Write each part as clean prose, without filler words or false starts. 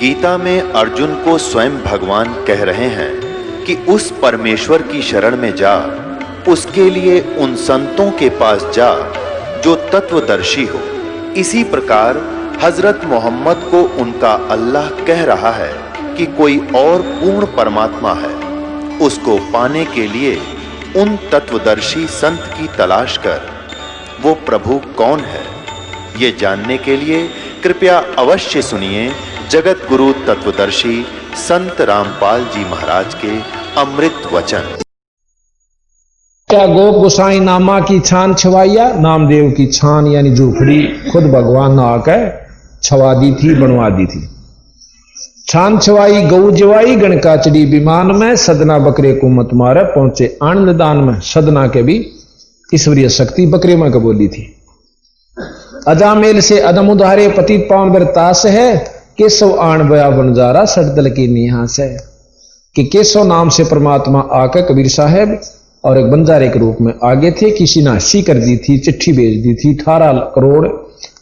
गीता में अर्जुन को स्वयं भगवान कह रहे हैं कि उस परमेश्वर की शरण में जा, उसके लिए उन संतों के पास जा जो तत्वदर्शी हो। इसी प्रकार हजरत मोहम्मद को उनका अल्लाह कह रहा है कि कोई और पूर्ण परमात्मा है, उसको पाने के लिए उन तत्वदर्शी संत की तलाश कर। वो प्रभु कौन है, ये जानने के लिए कृपया अवश्य सुनिए जगत गुरु तत्वदर्शी संत रामपाल जी महाराज के अमृत वचन। क्या गोप गोसाई नामा की छान छवाइया, नामदेव की छान यानी झूपड़ी खुद भगवान ने आकर छवा दी थी, बनवा दी थी। छान छवाई गऊ जवाई गण काचड़ी विमान में, सदना बकरे को मत मारे पहुंचे आनंद दान में। सदना के भी ईश्वरीय शक्ति बकरे में बोली थी। अजामेल से अदम उधारे पतित पावन बरतास है, केशव आण बया बनजारा सटदल की निहास है। कि केशव नाम से परमात्मा आकर कबीर साहब और एक बंजारे के रूप में आगे थे। किसी ने हस्सी कर दी थी, चिट्ठी भेज दी थी,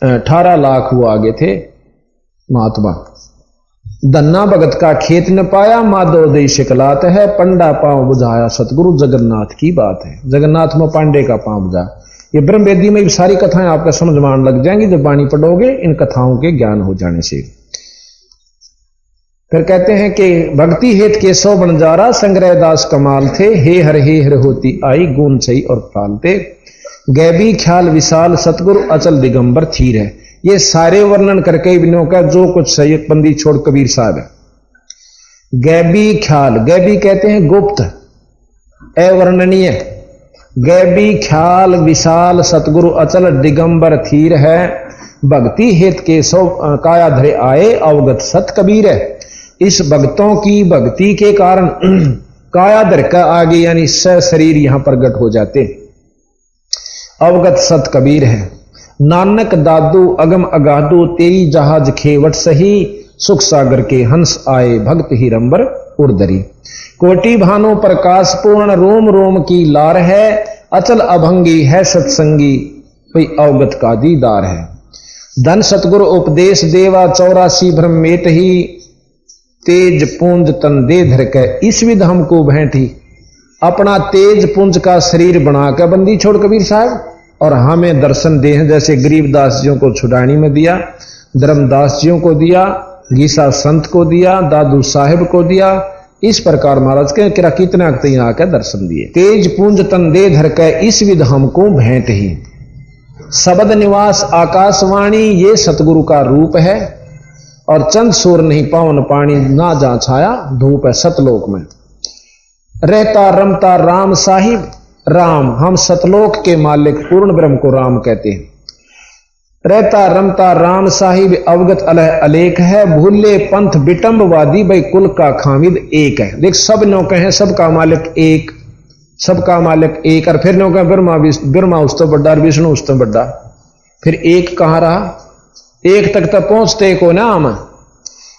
18 लाख वो आगे थे महात्मा। धन्ना भगत का खेत न पाया, माधव दई शिकलात है, पंडा पांव बुझाया सतगुरु जगन्नाथ की बात है। जगन्नाथ में पांडे का पांव बुझा। ये ब्रह्म वेदी में भी सारी कथाएं आपका समझ में आने लग जाएंगी जब बाणी पढ़ोगे, इन कथाओं के ज्ञान हो जाने से। फिर कहते हैं कि भक्ति हेत केशव बनजारा, संग्रह दास कमाल थे, हे हर होती आई गुण सही और पालते। गैबी ख्याल विशाल सतगुरु अचल दिगंबर थीर है। ये सारे वर्णन करके बिनों का जो कुछ सही बंदी छोड़ कबीर साहब है। गैबी ख्याल, गैबी कहते हैं गुप्त अवर्णनीय। गैबी ख्याल विशाल सतगुरु अचल दिगंबर थीर है, भक्ति हेत केशव काया धरे आए, अवगत सत कबीर है। इस भक्तों की भक्ति के कारण काया धर का आगे यानी शरीर यहां प्रकट हो जाते। अवगत सत कबीर है। नानक दादू अगम अगादू, तेरी जहाज खेवट सही, सुख सागर के हंस आए, भक्त हिरंबर उर्दरी। कोटि भानु प्रकाश पूर्ण, रोम रोम की लार है, अचल अभंगी है सत्संगी, कोई अवगत का दीदार है। धन सतगुरु उपदेश देवा, 84 ब्रह्मेट ही, तेज पुंज तन दे धर के, इस विध हमको भेंटी। अपना तेज पुंज का शरीर बनाकर बंदी छोड़ कबीर साहब और हमें दर्शन दे, जैसे गरीबदास जियों को छुड़ानी में दिया, धर्मदास जियों को दिया, गीसा संत को दिया, दादू साहिब को दिया। इस प्रकार महाराज के किरा कितना आकर दर्शन दिए। तेज पुंज तन दे धर के, इस विध हमको भेंट ही। शब्द निवास आकाशवाणी, ये सतगुरु का रूप है। और चंद सूर नहीं पावन पानी, ना जा छाया धूप है सतलोक में। रहता रमता राम साहिब, राम हम सतलोक के मालिक पूर्ण ब्रह्म को राम कहते हैं। रहता रमता राम साहिब, अवगत अलह अलेख है, भूले पंथ विटंबवादी, भाई कुल का खामिद एक है। देख सब नो कहे सबका मालिक एक, सबका मालिक एक। और फिर नो कहे ब्रह्मा उस तो बड्डा और विष्णु उस तो बड्डा। फिर एक कहां रहा, एक तक तो पहुंचते को ना हम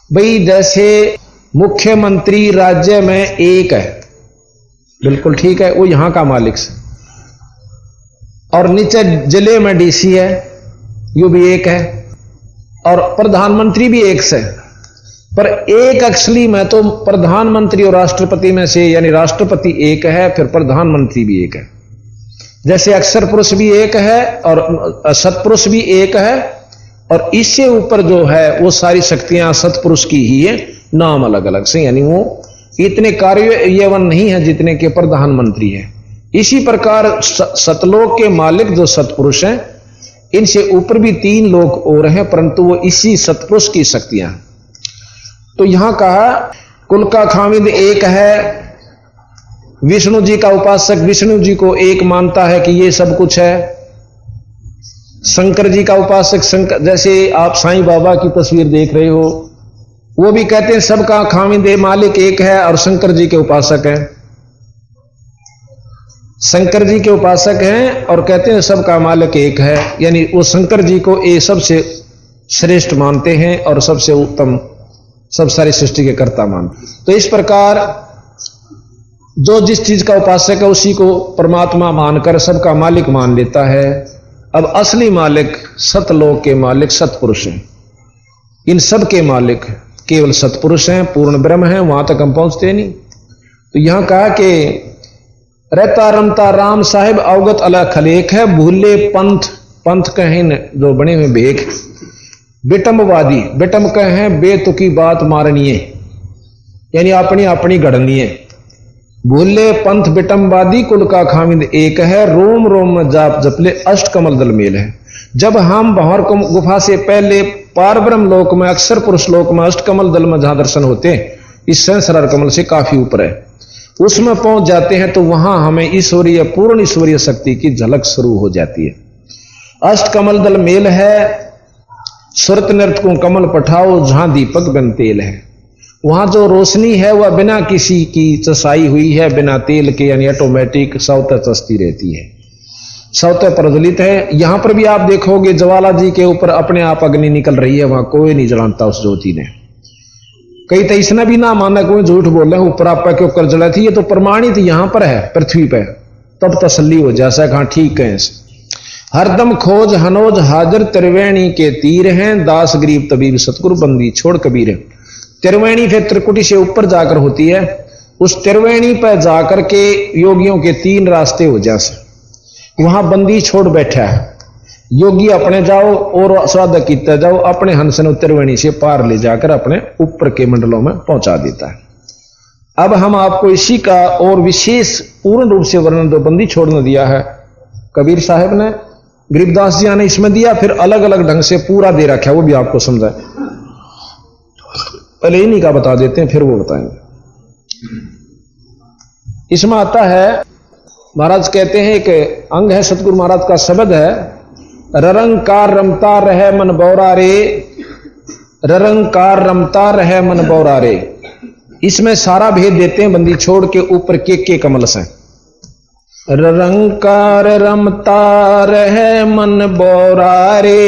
भाई। जैसे मुख्यमंत्री राज्य में एक है, बिल्कुल ठीक है, वो यहां का मालिक से। और नीचे जिले में डीसी है, यो भी एक है। और प्रधानमंत्री भी एक से। पर एक असली में तो प्रधानमंत्री और राष्ट्रपति में से, यानी राष्ट्रपति एक है, फिर प्रधानमंत्री भी एक है। जैसे अक्षर पुरुष भी एक है और सत्पुरुष भी एक है, और इससे ऊपर जो है वो सारी शक्तियां सत्पुरुष की ही है, नाम अलग अलग से, यानी वो इतने कार्यवन नहीं है जितने के प्रधानमंत्री है। इसी प्रकार सतलोक के मालिक जो सत्पुरुष हैं, इनसे ऊपर भी 3 लोग और हैं, परंतु वो इसी सत्पुरुष की शक्तियां। तो यहां कहा कुल का खामिद एक है। विष्णु जी का उपासक विष्णु जी को एक मानता है कि ये सब कुछ है। शंकर जी का उपासक शंकर, जैसे आप साईं बाबा की तस्वीर देख रहे हो, वो भी कहते हैं सबका खामिद मालिक एक है, और शंकर जी के उपासक हैं। शंकर जी के उपासक हैं और कहते हैं सबका मालिक एक है, यानी वो शंकर जी को ये सबसे श्रेष्ठ मानते हैं और सबसे उत्तम, सब सारी सृष्टि के कर्ता मानते। तो इस प्रकार जो जिस चीज का उपासक है उसी को परमात्मा मानकर सबका मालिक मान लेता है। अब असली मालिक सतलोक के मालिक सतपुरुष हैं। इन सब के मालिक केवल सत्पुरुष हैं, पूर्ण ब्रह्म हैं, वहां तक हम पहुंचते नहीं। तो यहां कहा कि रहता रमता राम साहिब अवगत अला खलेक है, भूले पंथ, पंथ कहें जो बने हुए भेख, बिटम्बवादी, बिटम कहें बेतुकी बात मारनीय, यानी अपनी अपनी गढ़नीय। भूले पंथ बिटम्बवादी कुल का खामिद एक है, रोम रोम में जाप जपले अष्ट कमल दल मेल है। जब हम भंवर गुफा से पहले पार ब्रह्म लोक में, अक्षर पुरुष लोक में, अष्ट कमल दल में जहां दर्शन होते हैं, इस सहस्रार कमल से काफी ऊपर है, उसमें पहुंच जाते हैं तो वहां हमें ईश्वरीय, पूर्ण ईश्वरीय शक्ति की झलक शुरू हो जाती है। अष्ट कमल दल मेल है, सुरत नृत्य को कमल पठाओ जहां दीपक बन तेल है। वहां जो रोशनी है वह बिना किसी की चसाई हुई है, बिना तेल के, यानी ऑटोमेटिक स्वतः चसती रहती है, स्वतः प्रज्वलित है। यहां पर भी आप देखोगे ज्वाला जी के ऊपर अपने आप अग्नि निकल रही है, वहां कोई नहीं जलाता उस ज्योति ने। कई तो इसने भी ना माना, कोई झूठ बोल रहे हैं ऊपर आपा के ऊपर जला थी, ये तो प्रमाणित यहां पर है पृथ्वी पर, तब तसल्ली हो जैसा कहा ठीक है। हरदम खोज हनोज हाजर त्रिवेणी के तीर हैं, दास गरीब तबीब सतगुरु बंदी छोड़ कबीर है। त्रिवेणी फिर त्रिकुटी से ऊपर जाकर होती है, उस त्रिवेणी पर जाकर के योगियों के 3 रास्ते हो जैसे, वहां बंदी छोड़ बैठा है। योगी अपने जाओ और साधक कीता जाओ, अपने हंसन त्रिवेणी से पार ले जाकर अपने ऊपर के मंडलों में पहुंचा देता है। अब हम आपको इसी का और विशेष पूर्ण रूप से वर्णन दो बंदी छोड़ने दिया है कबीर साहब ने, गरीबदास जी ने इसमें दिया, फिर अलग अलग ढंग से पूरा दे रखा है, वो भी आपको समझाए। पहले इन्हीं का बता देते हैं, फिर वो बताएंगे। इसमें आता है, महाराज कहते हैं, एक अंग है सतगुरु महाराज का शब्द है, ररंकार रमता रहे मन बौरा रे, ररंकार रमता रहे मन बौरा रे। इसमें सारा भेद देते हैं बंदी छोड़ के ऊपर के कमल से। ररंकार रमता रहे मन बौरा रे,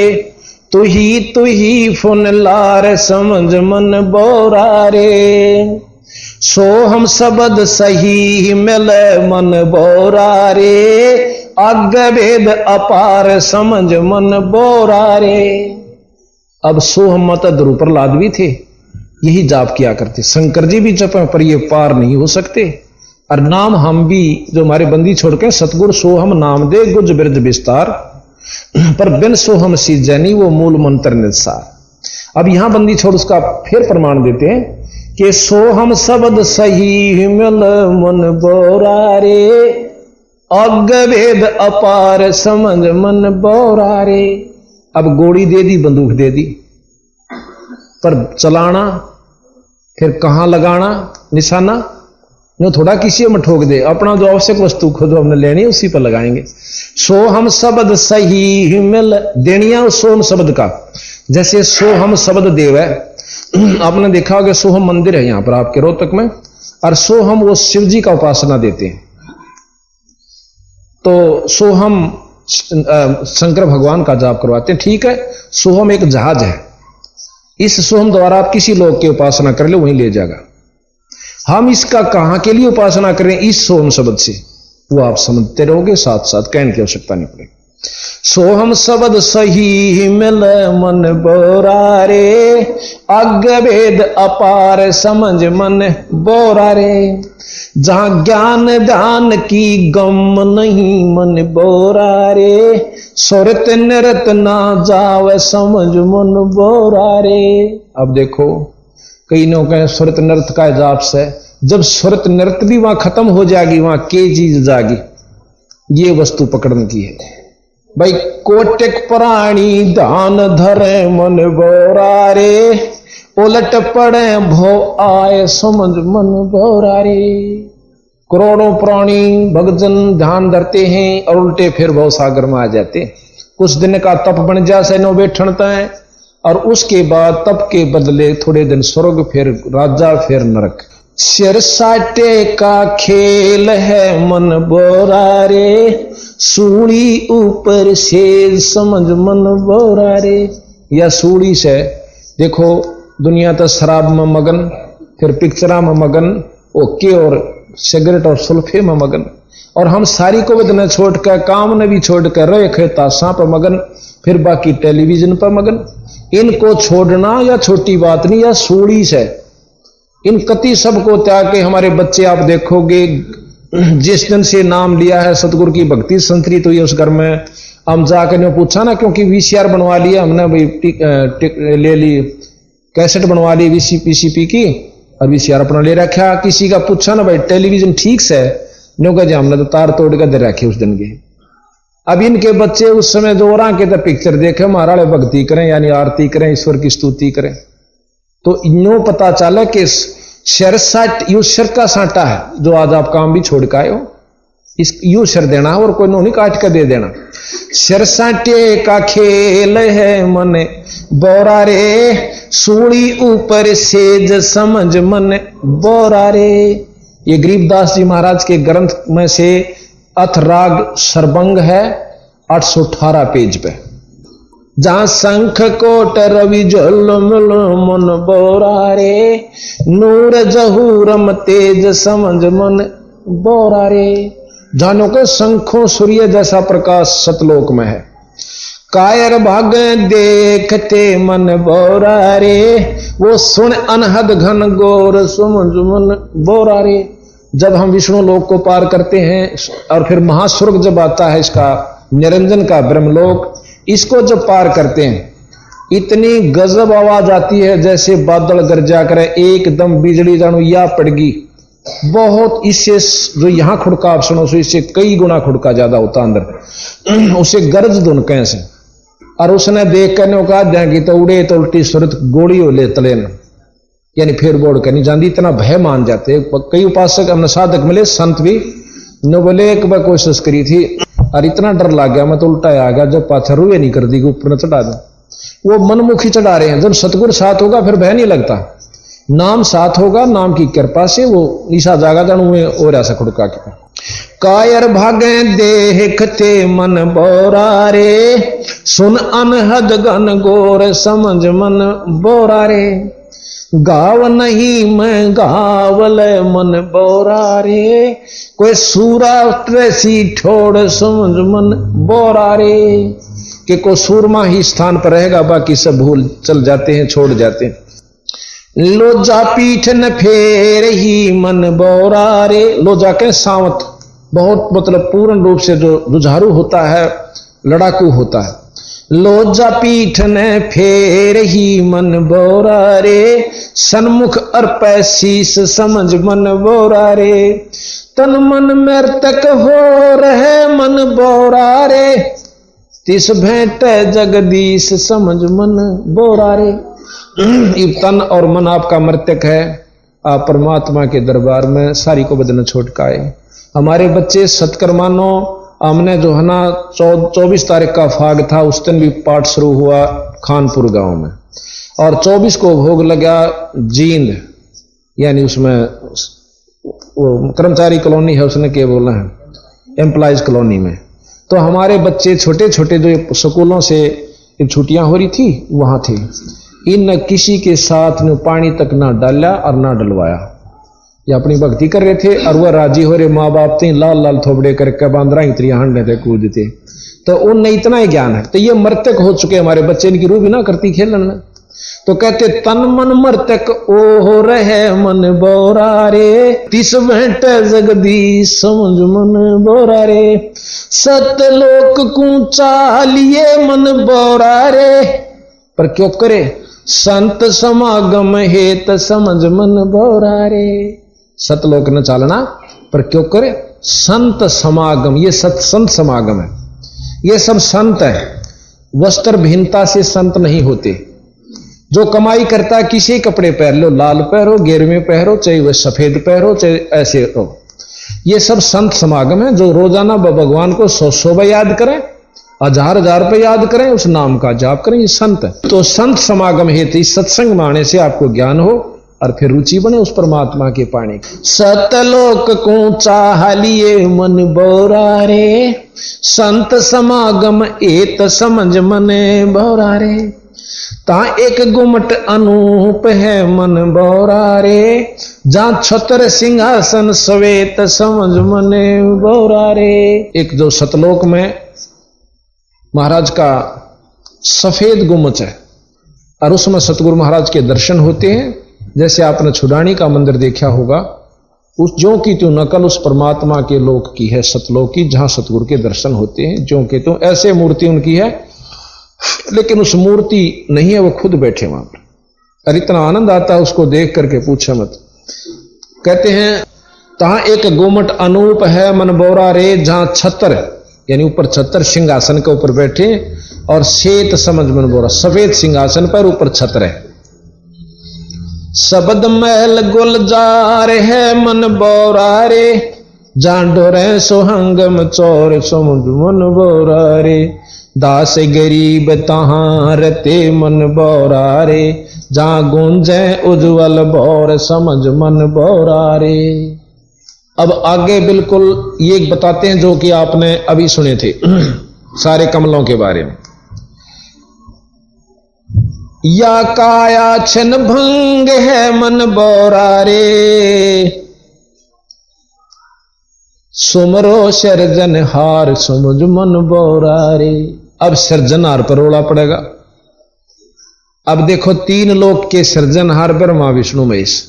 तू ही फुन लार समझ मन बौरा रे। सो हम शब्द सही मिले मन बौरा रे, अग भेद अपार समझ मन बौरा रे। अब सो हम मत ध्रुव लाद भी थे, यही जाप किया करते। शंकर जी भी जपे पर ये पार नहीं हो सकते, और नाम हम भी जो हमारे बंदी छोड़ के सतगुरु सो हम नाम दे गुज बिरज विस्तार, पर बिन सो हम सीजनी वो मूल मंत्र निसार। अब यहां बंदी छोड़ उसका फिर प्रमाण देते हैं कि सो हम शब्द सही मिल मन बौरा रे, अग भेद अपार समझ मन बौरा रे। अब गोली दे दी, बंदूक दे दी, पर चलाना फिर कहां लगाना निशाना, जो थोड़ा किसी में ठोक दे, अपना जो आवश्यक वस्तु खुद हमने लेनी है उसी पर लगाएंगे। सो हम शब्द सही मिल देनिया सोम शब्द का, जैसे सो हम शब्द देव है, आपने देखा होगा सोहम मंदिर है यहां पर आपके रोहतक में, और सोहम वो शिव जी का उपासना देते हैं, तो सोहम शंकर भगवान का जाप करवाते हैं। ठीक है, सोहम एक जहाज है, इस सोहम द्वारा आप किसी लोग की उपासना कर ले वहीं ले जाएगा। हम इसका कहां के लिए उपासना करें इस सोहम शब्द से, वो आप समझते रहोगे, साथ साथ कहने की आवश्यकता नहीं पड़ेगी। सोहम शब्द सही मिल मन बोरा रे, अग भेद अपार समझ मन बोरा रे। जहां ज्ञान ध्यान की गम नहीं मन बोरा रे, सुरत नृत ना जावे समझ मन बोरा रे। अब देखो कई लोग कहें सुरत नृत का जाप से, जब सुरत नृत भी वहां खत्म हो जाएगी, वहां के चीज जाएगी, ये वस्तु पकड़ने की है भाई। कोटिक प्राणी दान धरे मन बोरा रे, उलट पड़े भो आए समझ मन बोरा रे। करोड़ों प्राणी भक्तजन ध्यान धरते हैं और उल्टे फिर भव सागर में आ जाते। कुछ दिन का तप बन जाए नो बैठनता है, और उसके बाद तप के बदले थोड़े दिन स्वर्ग, फिर राजा, फिर नरक। सिर साटे का खेल है मन बोरा रे, सूड़ी ऊपर से समझ मन बोरा रे। या सूड़ी से देखो दुनिया तो शराब में मगन, फिर पिक्चरा में मगन, ओके, और सिगरेट और सुल्फे में मगन, और हम सारी को बदना छोड़कर, काम ने भी छोड़कर रहे खेता सांप मगन, फिर बाकी टेलीविजन पर मगन। इनको छोड़ना या छोटी बात नहीं, या सूड़ी से इन कति सबको त्याग के हमारे बच्चे आप देखोगे, जिस दिन से नाम लिया है सतगुरु की भक्ति संतरित हुई उस घर में, हम जाकर ने पूछा ना, क्योंकि वीसीआर बनवा लिया हमने भाई, ले ली कैसेट बनवा ली पीसीपी की, और वीसीआर अपना ले रखा। किसी का पूछा ना भाई टेलीविजन ठीक से, नो कहा हमने तो तार तोड़ कर दे रखे उस दिन के। अब इनके बच्चे उस समय जो और के तो पिक्चर देखे, महाराज भक्ति करें यानी आरती करें, ईश्वर की स्तुति करें, तो इनो पता चला कि सिर का साटा है जो आज आप काम भी छोड़ के आए हो, इस यू सिर देना और कोई नहीं काट कर दे देना। सिर साटे का खेल है मन बोरा रे, सूड़ी ऊपर सेज समझ मन बोरा रे। ये गरीबदास जी महाराज के ग्रंथ में से अथराग सरबंग है 818 पेज पे, जहां शंख कोट रवि झुलमुल मन बोरा रे, नूर जहूरम तेज समझ मन बोरा रे। जानो के शंखों सूर्य जैसा प्रकाश सतलोक में है। कायर भाग देखते मन बोरा रे, वो सुन अनहद घन गोर समझ मन बोरा रे। जब हम विष्णु लोक को पार करते हैं और फिर महास्वर्ग जब आता है इसका निरंजन का ब्रह्मलोक, इसको जब पार करते हैं इतनी गजब आवाज आती है जैसे बादल गरजा करे, एकदम बिजली जानू या पड़गी बहुत। इससे जो यहां खुड़का आप सुनो सो इससे कई गुना खुड़का ज्यादा होता अंदर, उसे गरज धुन कैसे। और उसने देख करने कहा जाएगी तो उड़े तो उल्टी सुरत गोली हो ले तले न, यानी फेर बोड़ करनी जाती, इतना भय मान जाते। कई उपासक हमने साधक मिले संत भी न बोले, एक बार कोशिश करी थी और इतना डर लग गया मैं तो उल्टा आ गया, जब पाछा रुए नहीं कर दी कि ऊपर न चढ़ा दो। वो मनमुखी चढ़ा रहे हैं। जब सतगुरु साथ होगा फिर भय नहीं लगता, नाम साथ होगा, नाम की कृपा से वो ईसा जागा जानू में और ऐसा खुड़का के। कायर भागे देखते मन बोरा रे, सुन अनहद घन गोर समझ मन बोरा रे। गाव नहीं मैं गावल मन बोरा रे, कोई सूरा ट्रेसी ठोड़ समझ मन बोरा रे। कि को सूरमा ही स्थान पर रहेगा, बाकी सब भूल चल जाते हैं, छोड़ जाते हैं। लोजा पीठ न फेर ही मन बोरा रे। लोजा के सावत बहुत मतलब पूर्ण रूप से जो जुझारू होता है, लड़ाकू होता है। लोजा पीठ न फेर ही मन बोरा रे, सन्मुख अर्पै शीस समझ मन बोरा रे। तन मन मृतक हो रहे मन बोरा रे, तिस भेंट जगदीश समझ मन बोरा रे। तन और मन आपका मृतक है, आप परमात्मा के दरबार में सारी को बदन छोड़ के आए। हमारे बच्चे सत्कर्मानो, हमने जो है ना 24 तारीख का फाग था, उस दिन भी पाठ शुरू हुआ खानपुर गांव में, और 24 को भोग लगा जींद, यानी उसमें वो कर्मचारी कॉलोनी है, उसने क्या बोला है एम्प्लॉयज कॉलोनी में। तो हमारे बच्चे छोटे छोटे जो स्कूलों से छुट्टियां हो रही थी वहां थे। इन किसी के साथ ने पानी तक ना डाला और ना डलवाया, ये अपनी भक्ति कर रहे थे और वह राजी हो रहे। माँ बाप थे लाल लाल थोबड़े करके बांद्रा इतनी हांडे थे कूदते, तो उनने इतना ही ज्ञान है। तो ये मृतक हो चुके हमारे बच्चे, इनकी रूह भी ना करती खेलन। तो कहते तन मन मृतक ओ हो रहे मन बोरा रे, तिस भेंट जगदीश समझ मन बोरा रे। सतलोक कूचा लिए मन बोरा रे, पर क्यों करे संत समागम हेत समझ मन बोरा रे। सतलोक न चालना पर क्यों करे संत समागम, ये सत्संत समागम है, ये सब संत है। वस्त्र भिन्नता से संत नहीं होते। जो कमाई करता है किसी कपड़े पहन लो, लाल पहनो, गेरुए पहनो, चाहे वह सफेद पहनो, चाहे ऐसे हो, ये सब संत समागम है। जो रोजाना भगवान को 100 बार याद करें, 1000 रुपये याद करें, उस नाम का जाप करें, ये संत है। तो संत समागम हेतु सत्संग माने से आपको ज्ञान हो और फिर रुचि बने उस परमात्मा के पाने। सतलोक को चाह लिए मन बोरा रे, संत समागम एत समझ मने बोरा रे। ता एक गुमट अनूप है मन बोरा रे, जहां छत्र सिंहासन श्वेत समझ मने बोरा रे। एक जो सतलोक में महाराज का सफेद गुमच है, और उसमें सतगुरु महाराज के दर्शन होते हैं। जैसे आपने छुड़ानी का मंदिर देखा होगा, उस ज्यों की त्यों नकल उस परमात्मा के लोक की है, सतलोक की, जहां सतगुरु के दर्शन होते हैं। ज्यों के त्यों ऐसे मूर्ति उनकी है, लेकिन उस मूर्ति नहीं है, वो खुद बैठे वहां पर। और इतना आनंद आता है उसको देख करके पूछे मत। कहते हैं तहां एक गोमट अनूप है मन बोरा रे, जहां छतर यानी ऊपर छतर सिंहासन के ऊपर बैठे, और श्वेत समझ मन बोरा, सफेद सिंहासन पर ऊपर छतर है। शब्द महल गुलजार है मन बोरा रे, जहां डोरे सोहंगम चोर समझ मन बोरा रे, दास गरीब तहां रते मन बोरा रे, जहां गूंजे उज्जवल भौर समझ मन बोरा रे। अब आगे बिल्कुल ये बताते हैं जो कि आपने अभी सुने थे सारे कमलों के बारे में। या काया छन भंग है मन बोरा रे, सुमरो सर्जनहार समझ मन बोरा रे। अब सर्जनहार पर रोड़ा पड़ेगा। अब देखो, तीन लोक के सर्जनहार ब्रह्मा विष्णु महेश,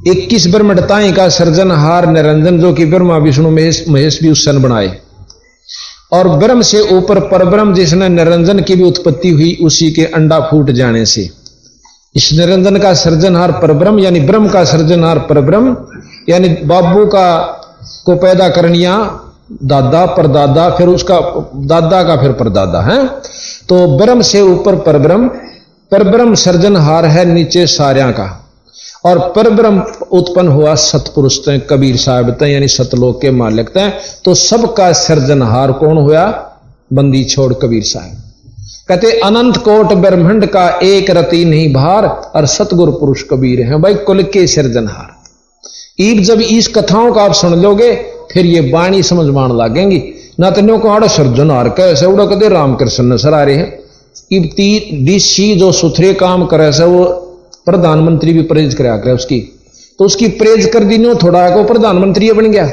21 ब्रह्मताएं का सर्जनहार निरंजन, जो कि ब्रह्मा विष्णु महेश भी उस सन बनाए। और ब्रह्म से ऊपर परब्रह्म, जिसने निरंजन की भी उत्पत्ति हुई उसी के अंडा फूट जाने से। इस निरंजन का सर्जनहार परब्रह्म, यानी ब्रह्म का सर्जनहार परब्रह्म, यानी बाबू का को पैदा करनिया दादा परदादा, फिर उसका दादा का फिर परदादा है। तो ब्रह्म से ऊपर परब्रह्म, परब्रह्म सर्जनहार है नीचे सार्या का, और परब्रह्म उत्पन्न हुआ सतपुरुष तय, कबीर साहब तय, यानी सतलोक के मालिक तय। तो सबका सर्जनहार कौन हुआ? बंदी छोड़ कबीर साहब। कहते अनंत कोट ब्रह्मांड का एक रति नहीं भार, और सतगुरु पुरुष कबीर हैं भाई कुल के सर्जनहार। ईब जब इस कथाओं का आप सुन लोगे, फिर ये वाणी समझ मान लागेंगी। ना तो न्यो को आड़ो सर्जनहार कैसे उड़ा कदे रामकृष्ण नजर आ रहे हैं। ईब डीसी जो सुथरे काम करे से वो प्रधानमंत्री भी प्रेज कराया करे उसकी, तो उसकी प्रेज कर दी नो थोड़ा को प्रधानमंत्री बन गया।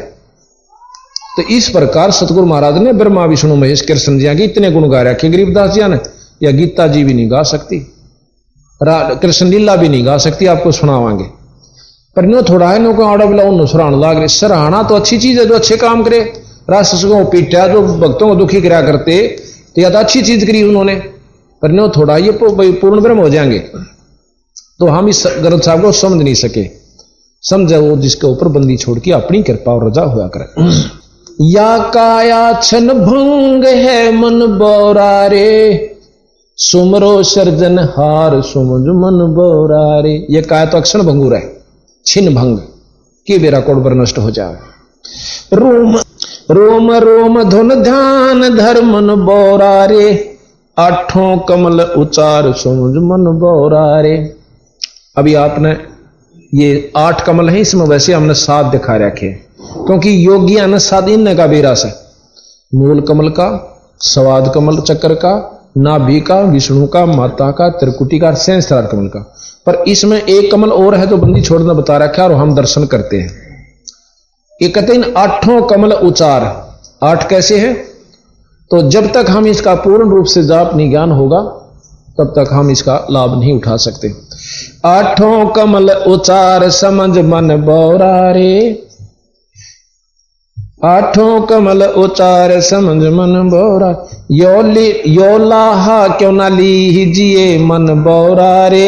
तो इस प्रकार सतगुरु महाराज ने ब्रह्मा विष्णु महेश कृष्ण जी के इतने गुण गा रखे गरीबदास जी ने, या गीता जी भी नहीं गा सकती, कृष्ण लीला भी नहीं गा सकती, आपको सुनावांगे। पर नो थोड़ा है नो को आड़ा बिला उन सराहना लाग रहे। सराहना तो अच्छी चीज है, जो अच्छे काम करे। राक्षसों को पीटा, जो भक्तों को दुखी करा करते, तो या तो अच्छी चीज करी उन्होंने। पर नो थोड़ा ये पूर्ण ब्रह्म हो जाएंगे, तो हम इस ग्रंथ साहब को समझ नहीं सके। समझे वो जिसके ऊपर बंदी छोड़ के अपनी कृपा और रजा हुआ करे। या काया छन भंग है मन बोरा रे, सुमरो सर्जनहार समझ मन बोरा रे। ये काया तो अक्षण भंगुर है, छिन भंग कि बेरा कोड़ नष्ट हो जाए। रोम रोम रोम धुन ध्यान धर मन बोरा रे, आठों कमल उचार समझ मन बोरा रे। अभी आपने ये 8 कमल है, इसमें वैसे हमने 7 दिखा रखे, क्योंकि योगिया ने 7 इन का बेरास है। मूल कमल का, स्वाद कमल चक्र का, नाभि का, विष्णु का, माता का, त्रिकुटी का, सहस्त्रार कमल का। पर इसमें एक कमल और है जो बंदी छोड़ना बता रखा है, और हम दर्शन करते हैं। ये कहते हैं 8 कमल उचार। 8 कैसे है? तो जब तक हम इसका पूर्ण रूप से जाप नहीं ज्ञान होगा, तब तक हम इसका लाभ नहीं उठा सकते। 8 कमल उचार समझ मन बोरा रे, 8 कमल उचार समझ मन बोरा। यो लाहा क्यों ना लीजिए मन बोरा रे,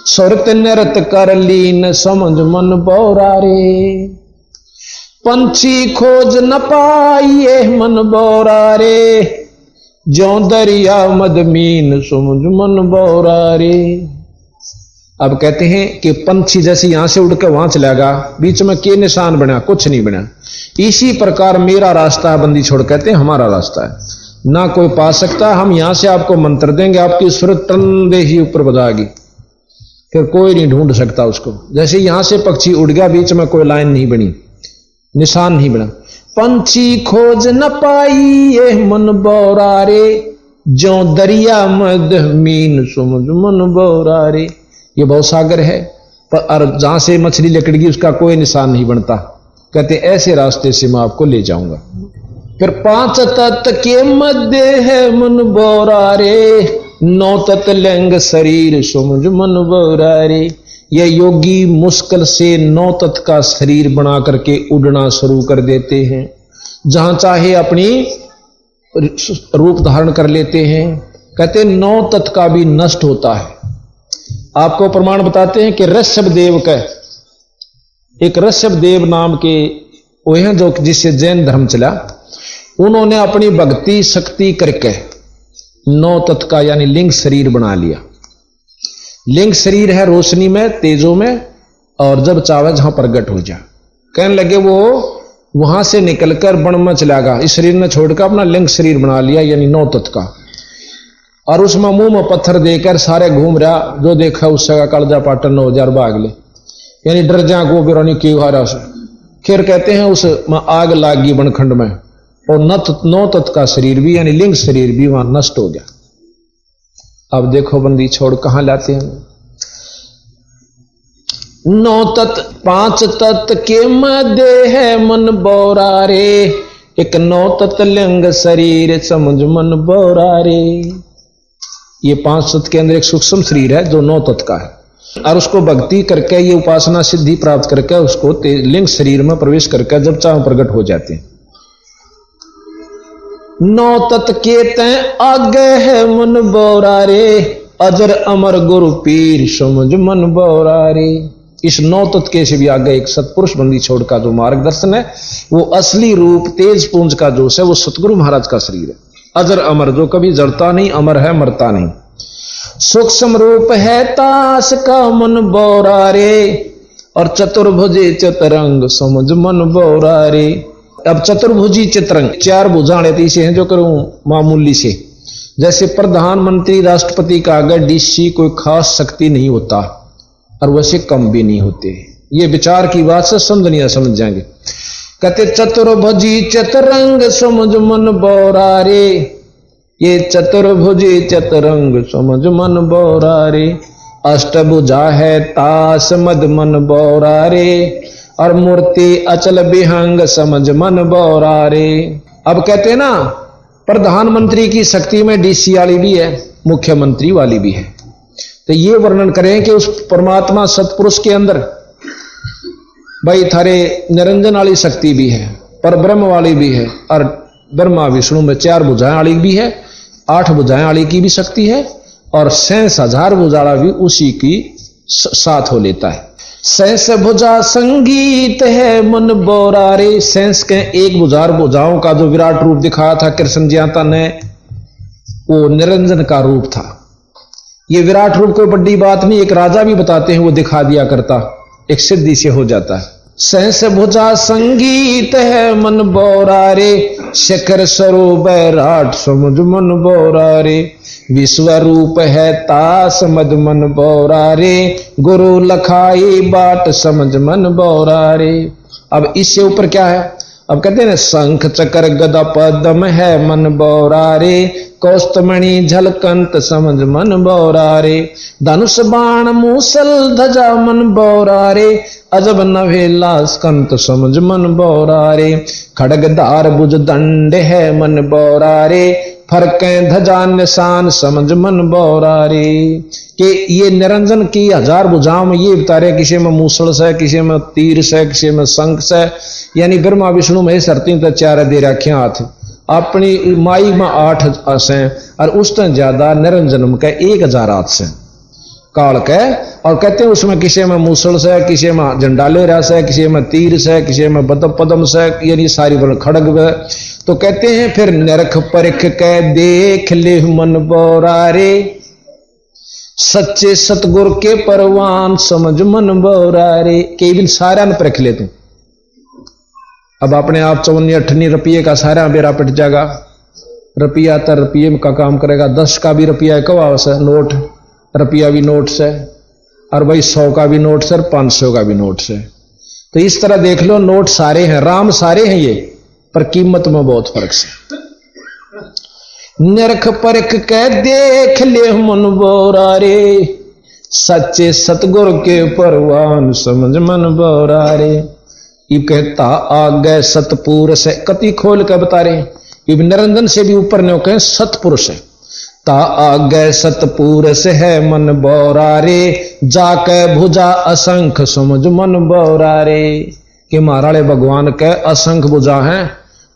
सुरत नृत कर लीन समझ मन बोरा रे। पंछी खोज न पाइए मन बोरा रे, ज्यों दरिया मदमीन समझ मन बोरा रे। अब कहते हैं कि पंछी जैसे यहां से उड़ के वहां चलेगा, बीच में के निशान बना, कुछ नहीं बना। इसी प्रकार मेरा रास्ता है, बंदी छोड़ कहते हैं हमारा रास्ता है, ना कोई पा सकता। हम यहां से आपको मंत्र देंगे, आपकी सुरत टंडे ही ऊपर बजाएगी, फिर कोई नहीं ढूंढ सकता उसको। जैसे यहां से पक्षी उड़ गया, बीच में कोई लाइन नहीं बनी, निशान नहीं बना। पंछी खोज न पाइए मन बोरा रे, ज्यों दरिया मद मीन समझ मन बोरा रे। ये बहुत सागर है, पर जहां से मछली लकड़गी उसका कोई निशान नहीं बनता। कहते ऐसे रास्ते से मैं आपको ले जाऊंगा। फिर 5 तत्व के मध्य है मन बोरा रे, नौ तत लिंग शरीर समझ मन बोरारे। ये योगी मुश्किल से 9 तत्व का शरीर बना करके उड़ना शुरू कर देते हैं, जहां चाहे अपनी रूप धारण कर लेते हैं। कहते 9 तत्व का भी नष्ट होता है। आपको प्रमाण बताते हैं कि ऋषभ देव का एक ऋषभ देव नाम के वो हैं जो जिससे जैन धर्म चला, उन्होंने अपनी भक्ति शक्ति करके 9 तत्व का यानी लिंग शरीर बना लिया। लिंग शरीर है रोशनी में, तेजों में, और जब चाहे जहां प्रकट हो जा। कहने लगे वो वहां से निकलकर वन में चला गया, इस शरीर ने छोड़कर अपना लिंग शरीर बना लिया यानी 9 तत्व का, और उसमें मुंह में पत्थर देकर सारे घूम रहा, जो देखा उससे का कलजा पाटन 9000 भाग ले, यानी डर जा को बिरानी क्यों हारा से। फिर कहते हैं उस आग लाग गई बनखंड में, और 9 तत्व का शरीर भी यानी लिंग शरीर भी वहां नष्ट हो गया। अब देखो बंदी छोड़ कहां लाते हैं। 9 तत्व 5 तत्व के मध्य है मन बोरारे, एक 9 तत्व लिंग शरीर समझ मन बोरारे। ये 5 तत्व के अंदर एक सूक्ष्म शरीर है जो 9 तत्व का है, और उसको भक्ति करके ये उपासना सिद्धि प्राप्त करके उसको लिंग शरीर में प्रवेश करके जब चाहे प्रकट हो जाते हैं। 9 तत्व के तय आगे है मन बोरारे, अजर अमर गुरु पीर समझ मन बोरारे। इस 9 तत्व के से भी आगे एक सतपुरुष बंदी छोड़ का जो मार्गदर्शन है, वो असली रूप तेज पुंज का जोश है, वो सतगुरु महाराज का शरीर है। अजर अमर जो कभी जड़ता नहीं, अमर है मरता नहीं। सूक्ष्म रूप है ताश का मन बोरारे, और चतुर्भुजे चतरंग समझ मन बोरारे। अब चतुर्भुजी चित्रंग 4 भुजाएं ऐसे हैं जो करूं मामूली से, जैसे प्रधानमंत्री राष्ट्रपति का आगे डीसी कोई खास शक्ति नहीं होता, और वैसे कम भी नहीं होते। ये विचार की बात से समझनिया समझ जाएंगे। कहते चतुर्भुजी चतुरंग समझ मन बोरारे, ये चतुर्भुजी चतुरंग समझ मन बोरारे। अष्टभुजा है ताश मद मन बोरारे, और मूर्ति अचल विहंग समझ मन बोरारे। अब कहते हैं ना प्रधानमंत्री की शक्ति में डीसी वाली भी है, मुख्यमंत्री वाली भी है। तो ये वर्णन करें कि उस परमात्मा सतपुरुष के अंदर भाई थारे निरंजन वाली शक्ति भी है, पर ब्रह्म वाली भी है, और ब्रह्मा विष्णु में 4 भुजाएं वाली भी है, 8 भुजाएं वाली की भी शक्ति है, और 6000 भुजाला भी उसी की साथ हो लेता है। 6 भुजा संगीत है मन बोरारे। 6 के 1 भुजाओं का जो विराट रूप दिखाया था कृष्ण ज्ञाता ने, वो निरंजन का रूप था। ये विराट रूप कोई बड़ी बात नहीं, एक राजा भी बताते हैं वो दिखा दिया करता, एक सिद्धि से हो जाता है। 6 भुजा संगीत है मन बोरारे, शिखर स्वरूप राट समझ मन बोरारे। विश्व रूप है तास मद मन बोरारे, गुरु लखाई बाट समझ मन बोरारे। अब इससे ऊपर क्या है? अब कहते हैं शंख चक्र गदा पद्म है मन बोरारे, कौस्तमणि झलकंत समझ मन बोरारे। धनुष बाण मूसल ध्वजा मन बोरारे, अजब नवेला स्कंत समझ मन बोरारे। खड़गदार भुज दंड है मन बोरारे, फरके ध्वजा निशान समझ मन बोरारे। कि ये निरंजन की 1000 भुजाओं में ये बता रहे, किसी में मूसल से, किसी में तीर से, किसी में शंख से, यानी ब्रह्मा विष्णु महेश 4 दे रखे हाथ। अपनी माई में 8 से, और उस तक ज्यादा निरंजन के 1000 हाथ से काल के। और कहते हैं उसमें किसी में मूसल से, किसी में झंडाले रहा से, किसी में तीर से, किसी में पदम से, यानी सारी बल खड़ग। तो कहते हैं फिर नरख परख के देख ले मन बोरारे, सच्चे सतगुर के परवान समझ मन बोरारे। केवल सारा न परख ले तू। अब अपने आप 54 रुपये का सारा बेरा पिट जाएगा। रुपया तो रुपये का काम करेगा, 10 का भी रुपया कवा से नोट, रुपया भी नोट से, और भाई 100 का भी नोट से, 500 का भी नोट से। तो इस तरह देख लो नोट सारे हैं, राम सारे हैं ये, पर कीमत में बहुत फर्क है। नरख परख के देख ले मन बोरारे, सच्चे सतगुर के परवान समझ मन बोरारे। इब कहता आगे सतपुरुष है, कति खोल के बता रहे। इब निरंजन से भी ऊपर ने कहे सतपुरुष है। ता आगे सतपुरुष है मन बोरा रे, जाके भुजा असंख समझ मन बोरा रे। कि महाराले भगवान के असंख बुझा है,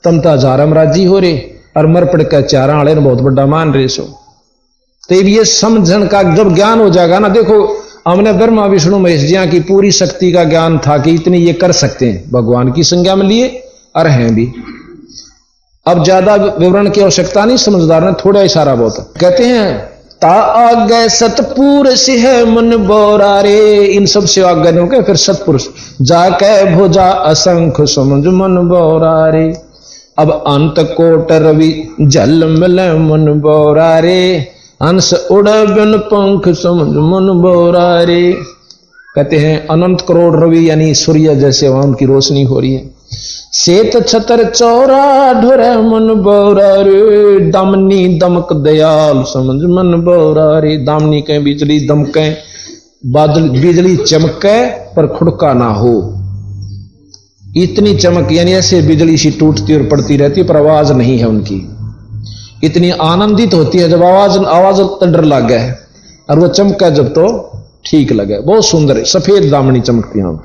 तम ता जारम राजी हो रे और मर पड़ के चारा आले ने बहुत बड़ा मान रहे सो। तो ये समझन का जब ज्ञान हो जाएगा ना, देखो हमने ब्रह्मा विष्णु महेश जी की पूरी शक्ति का ज्ञान था कि इतने ये कर सकते हैं, भगवान की संज्ञा में लिए और हैं भी। अब ज्यादा विवरण की आवश्यकता नहीं, समझदार ने थोड़ा इशारा बहुत। कहते हैं ता आगे सतपुरुष है मन बोरा रे, इन सब से आगे नहीं हो फिर सतपुरुष, जाके भुजा असंख समझ मन बोरा रे। अब अंत कोट रवि जल मिले मन बोरा रे, हंस उड़े बिन पंख समझ मन बोरा रे। कहते हैं अनंत करोड़ रवि यानी सूर्य जैसे वहां की रोशनी हो रही है। सेत छतर चौरा ढोरे मन बोरा रे, दामनी दमक दयाल समझ मन बोरा रे। दामनी के बिजली दमके, बादल बिजली चमके पर खुड़का ना हो, इतनी चमक यानी ऐसे बिजली सी टूटती और पड़ती रहती पर आवाज नहीं है उनकी। इतनी आनंदित होती है जब आवाज तो डर लग गया है, और वो चमका जब तो ठीक लगे। बहुत सुंदर है, सफेद दामनी चमकती है।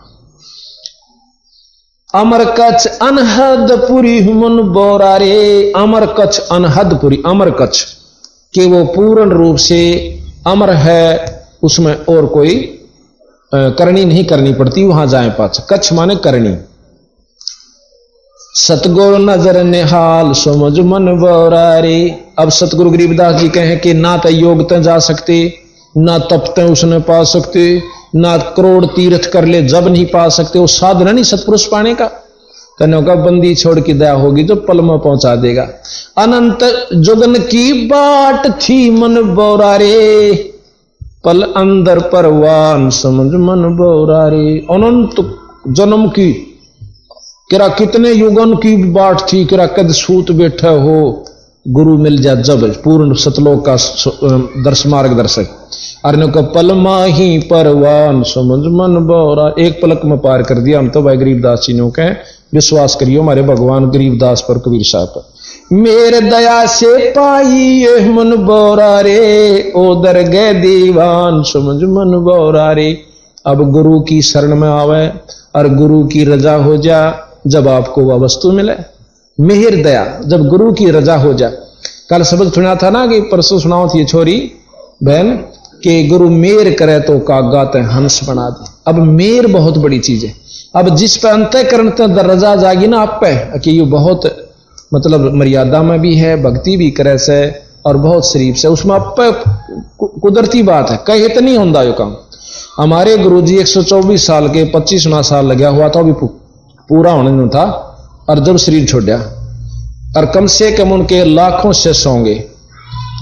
अमर कच्छ अनहदपुरी मन बोरा रे, अमर कच्छ अनहदपुरी, अमर कच्छ के वो पूर्ण रूप से अमर है, उसमें और कोई करनी नहीं करनी पड़ती, वहां जाए पाछ। कच्छ माने करनी। सतगुरु नजर निहाल समझ मन बोरा रे। अब सतगुरु गरीबदास जी कहें कि ना तो योग ते जा सकते, ना तप ते उसने पा सकते, ना करोड़ तीर्थ कर ले जब नहीं पा सकते। वो साधन नहीं सतपुरुष पाने का, कहने का बंदी छोड़ की दया होगी जो पल में पहुंचा देगा। अनंत जुगन की बाट थी मन बोरा रे, पल अंदर परवान समझ मन बोरा रे। अनंत जन्म की किरा कितने युगन की बाट थी, किरा कद सूत बैठे हो, गुरु मिल जा जब पूर्ण सतलोक का मार्गदर्शक। अरण्य को पल माही परवान समझ मन बोरा। एक पलक में पार कर दिया हम तो भाई गरीबदास जी ने कहे। विश्वास करियो हमारे भगवान गरीबदास पर, कबीर साहब पर। मेरे दया से पाई ये मन बोरा रे, ओ दरगे दीवान समझ मन बोरा रे। अब गुरु की शरण में आवे और गुरु की रजा हो जा, जब आपको वह वस्तु मिले। मेहर दया, जब गुरु की रजा हो जा। कल शब्द सुना था ना कि परसों सुनाओ थी छोरी बहन कि गुरु मेर करे तो कागात हंस बना दे। अब मेर बहुत बड़ी चीज है। अब जिस पे अंतःकरण तक रजा जागी ना आप पे कि ये बहुत मतलब मर्यादा में भी है, भक्ति भी करे से और बहुत शरीफ से, उसमें आप पे कुदरती बात है, कहीं तो नहीं होता यो काम। हमारे गुरुजी 124 साल के 25वां साल लगा हुआ था, अभी पूरा होने नहीं था, और जब शरीर छोड़ा और कम से कम उनके लाखों शिष्य होंगे,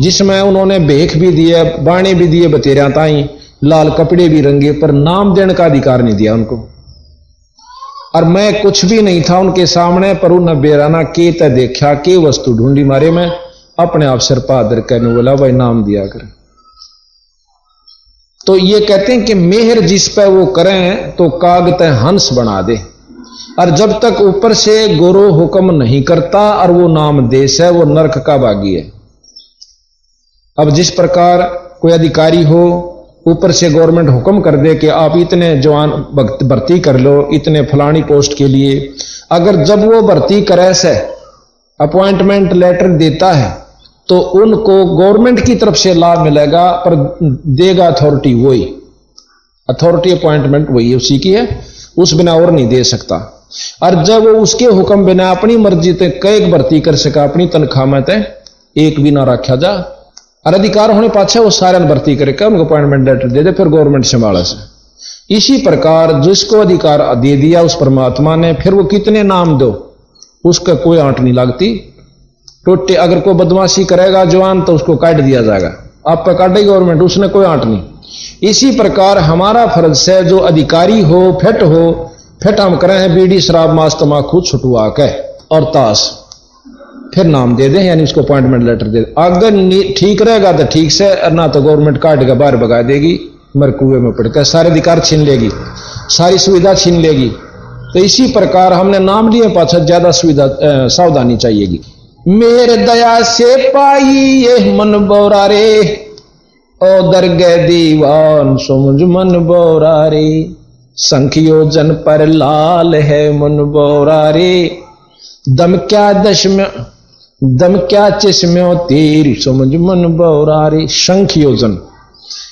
जिसमें उन्होंने भेख भी दिए, बाणे भी दिए बतेरिया ताई, लाल कपड़े भी रंगे, पर नाम देने का अधिकार नहीं दिया उनको। और मैं कुछ भी नहीं था उनके सामने, पर उन्हें बेराना के तय देखा के वस्तु ढूंढी मारे में अपने आप सिर पादर कहने बोला भाई नाम दिया कर। तो ये कहते हैं कि मेहर जिस पे वो करें तो कागते हंस बना दे। और जब तक ऊपर से गुरु हुक्म नहीं करता और वो नाम देश है, वो नरक का भागी है। अब जिस प्रकार कोई अधिकारी हो, ऊपर से गवर्नमेंट हुक्म कर दे कि आप इतने जवान भर्ती कर लो इतने फलानी पोस्ट के लिए, अगर जब वो भर्ती करे से अपॉइंटमेंट लेटर देता है तो उनको गवर्नमेंट की तरफ से लाभ मिलेगा, पर देगा अथॉरिटी वही, अथॉरिटी अपॉइंटमेंट वही उसी की है, उस बिना और नहीं दे सकता। और जब वो उसके हुक्म बिना अपनी मर्जी ते कई भर्ती कर सका, अपनी तनख्वाह में ते एक भी ना रखा जा, और अधिकार होने पाछे वो सारे भर्ती करके उनको अपॉइंटमेंट लेटर दे दे, फिर गवर्नमेंट संभाले से। इसी प्रकार जिसको अधिकार दे दिया उस परमात्मा ने, फिर वो कितने नाम दो उसका कोई आंट नहीं लगती। टोटे अगर कोई बदमाशी करेगा जवान तो उसको काट दिया जाएगा, आप पे काटेगी गवर्नमेंट, उसने कोई आंट नहीं। इसी प्रकार हमारा फर्ज से जो अधिकारी हो फिट हम करें हैं बीड़ी शराब मांस तमाकू छुटवा के और ताश, फिर नाम दे दें यानी उसको अपॉइंटमेंट लेटर दे दें। अगर ठीक रहेगा तो ठीक से, ना तो गवर्नमेंट काट के बाहर भगा देगी, मर कुएं में पड़कर सारे अधिकार छीन लेगी, सारी सुविधा छीन लेगी। तो इसी प्रकार हमने नाम लिए पाछा ज्यादा सुविधा सावधानी चाहिएगी। मेर दया से पाई ये मन बोरा रे, ओ दरगे दीवान समझ मन बोरा रे, संख योजन पर लाल है मन बोरा रे, दम क्या चश्म्यों तीर समझ मन बोरा रे। शंख योजन,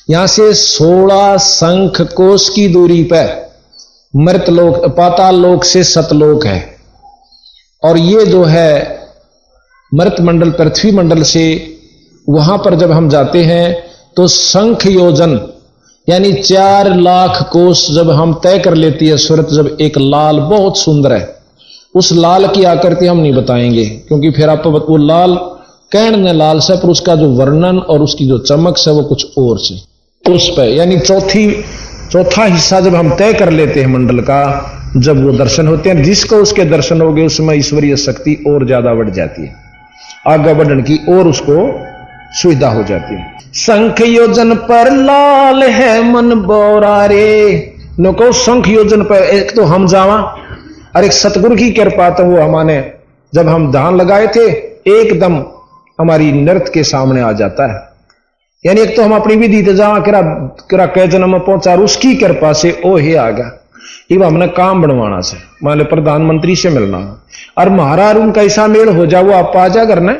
यहां से 16 शंख कोश की दूरी पर मृत लोक, पाताल लोक से सतलोक है। और ये जो है मृत मंडल, पृथ्वी मंडल से वहां पर जब हम जाते हैं तो शंख योजन यानी 4 लाख कोस जब हम तय कर लेती है सूरत, जब एक लाल बहुत सुंदर है, उस लाल की आकृति हम नहीं बताएंगे क्योंकि फिर आप वो लाल कहने लाल से, पर उसका जो वर्णन और उसकी जो चमक से वो कुछ और से उस पर, यानी चौथा हिस्सा जब हम तय कर लेते हैं मंडल का, जब वो दर्शन होते हैं, जिसको उसके दर्शन हो गए उसमें ईश्वरीय शक्ति और ज्यादा बढ़ जाती है, आगे बढ़ने की और उसको सुविधा हो जाती है। शंख योजन पर लाल है मन बोरा रे, नको शंख योजन पर एक तो हम जावा, और एक सतगुरु की कृपा तो वो हमारे जब हम ध्यान लगाए थे एकदम हमारी नृत्य के सामने आ जाता है। यानी एक तो हम अपनी विधि ते जावा किरा कह जन्म में पहुंचा, उसकी कृपा से ओ हे आ गया। इब हमने काम बनवाना से, मान लो प्रधानमंत्री से मिलना और महाराज उनका ऐसा मेल हो जाओ आप आ जा करना,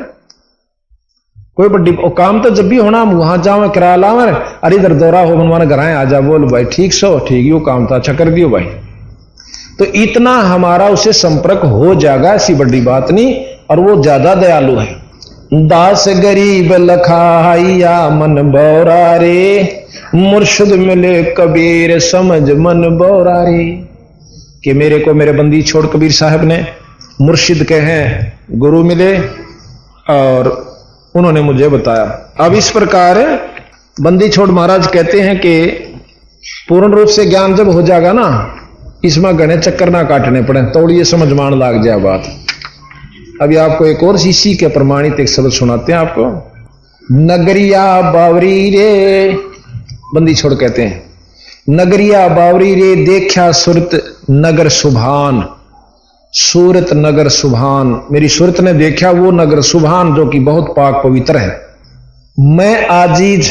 कोई बड़ी काम तो जब भी होना हम वहां जाओ किराया लावे, अरे इधर दौरा हो बनवाना घर आ जा, बोल भाई ठीक सो ठीक, यो काम था अच्छा कर दियो भाई। तो इतना हमारा उसे संपर्क हो जाएगा, ऐसी बड़ी बात नहीं, और वो ज्यादा दयालु है। दास गरीब लखाइया मन बोरा रे, मुर्शिद मिले कबीर समझ मन बोरा रे। कि मेरे को मेरे बंदी छोड़ कबीर साहब ने मुर्शिद के हैं, गुरु मिले और उन्होंने मुझे बताया। अब इस प्रकार बंदी छोड़ महाराज कहते हैं कि पूर्ण रूप से ज्ञान जब हो जाएगा ना, इसमें घने चक्कर ना काटने पड़े, तोड़िए समझ मान लाग जाए बात। अभी आपको एक और इसी के प्रमाणित एक शब्द सुनाते हैं आपको। नगरिया बावरी रे, बंदी छोड़ कहते हैं, नगरिया बावरी रे देखा सूरत नगर सुभान, सूरत नगर सुभान, मेरी सूरत ने देखा वो नगर सुभान जो कि बहुत पाक पवित्र है। मैं आजीज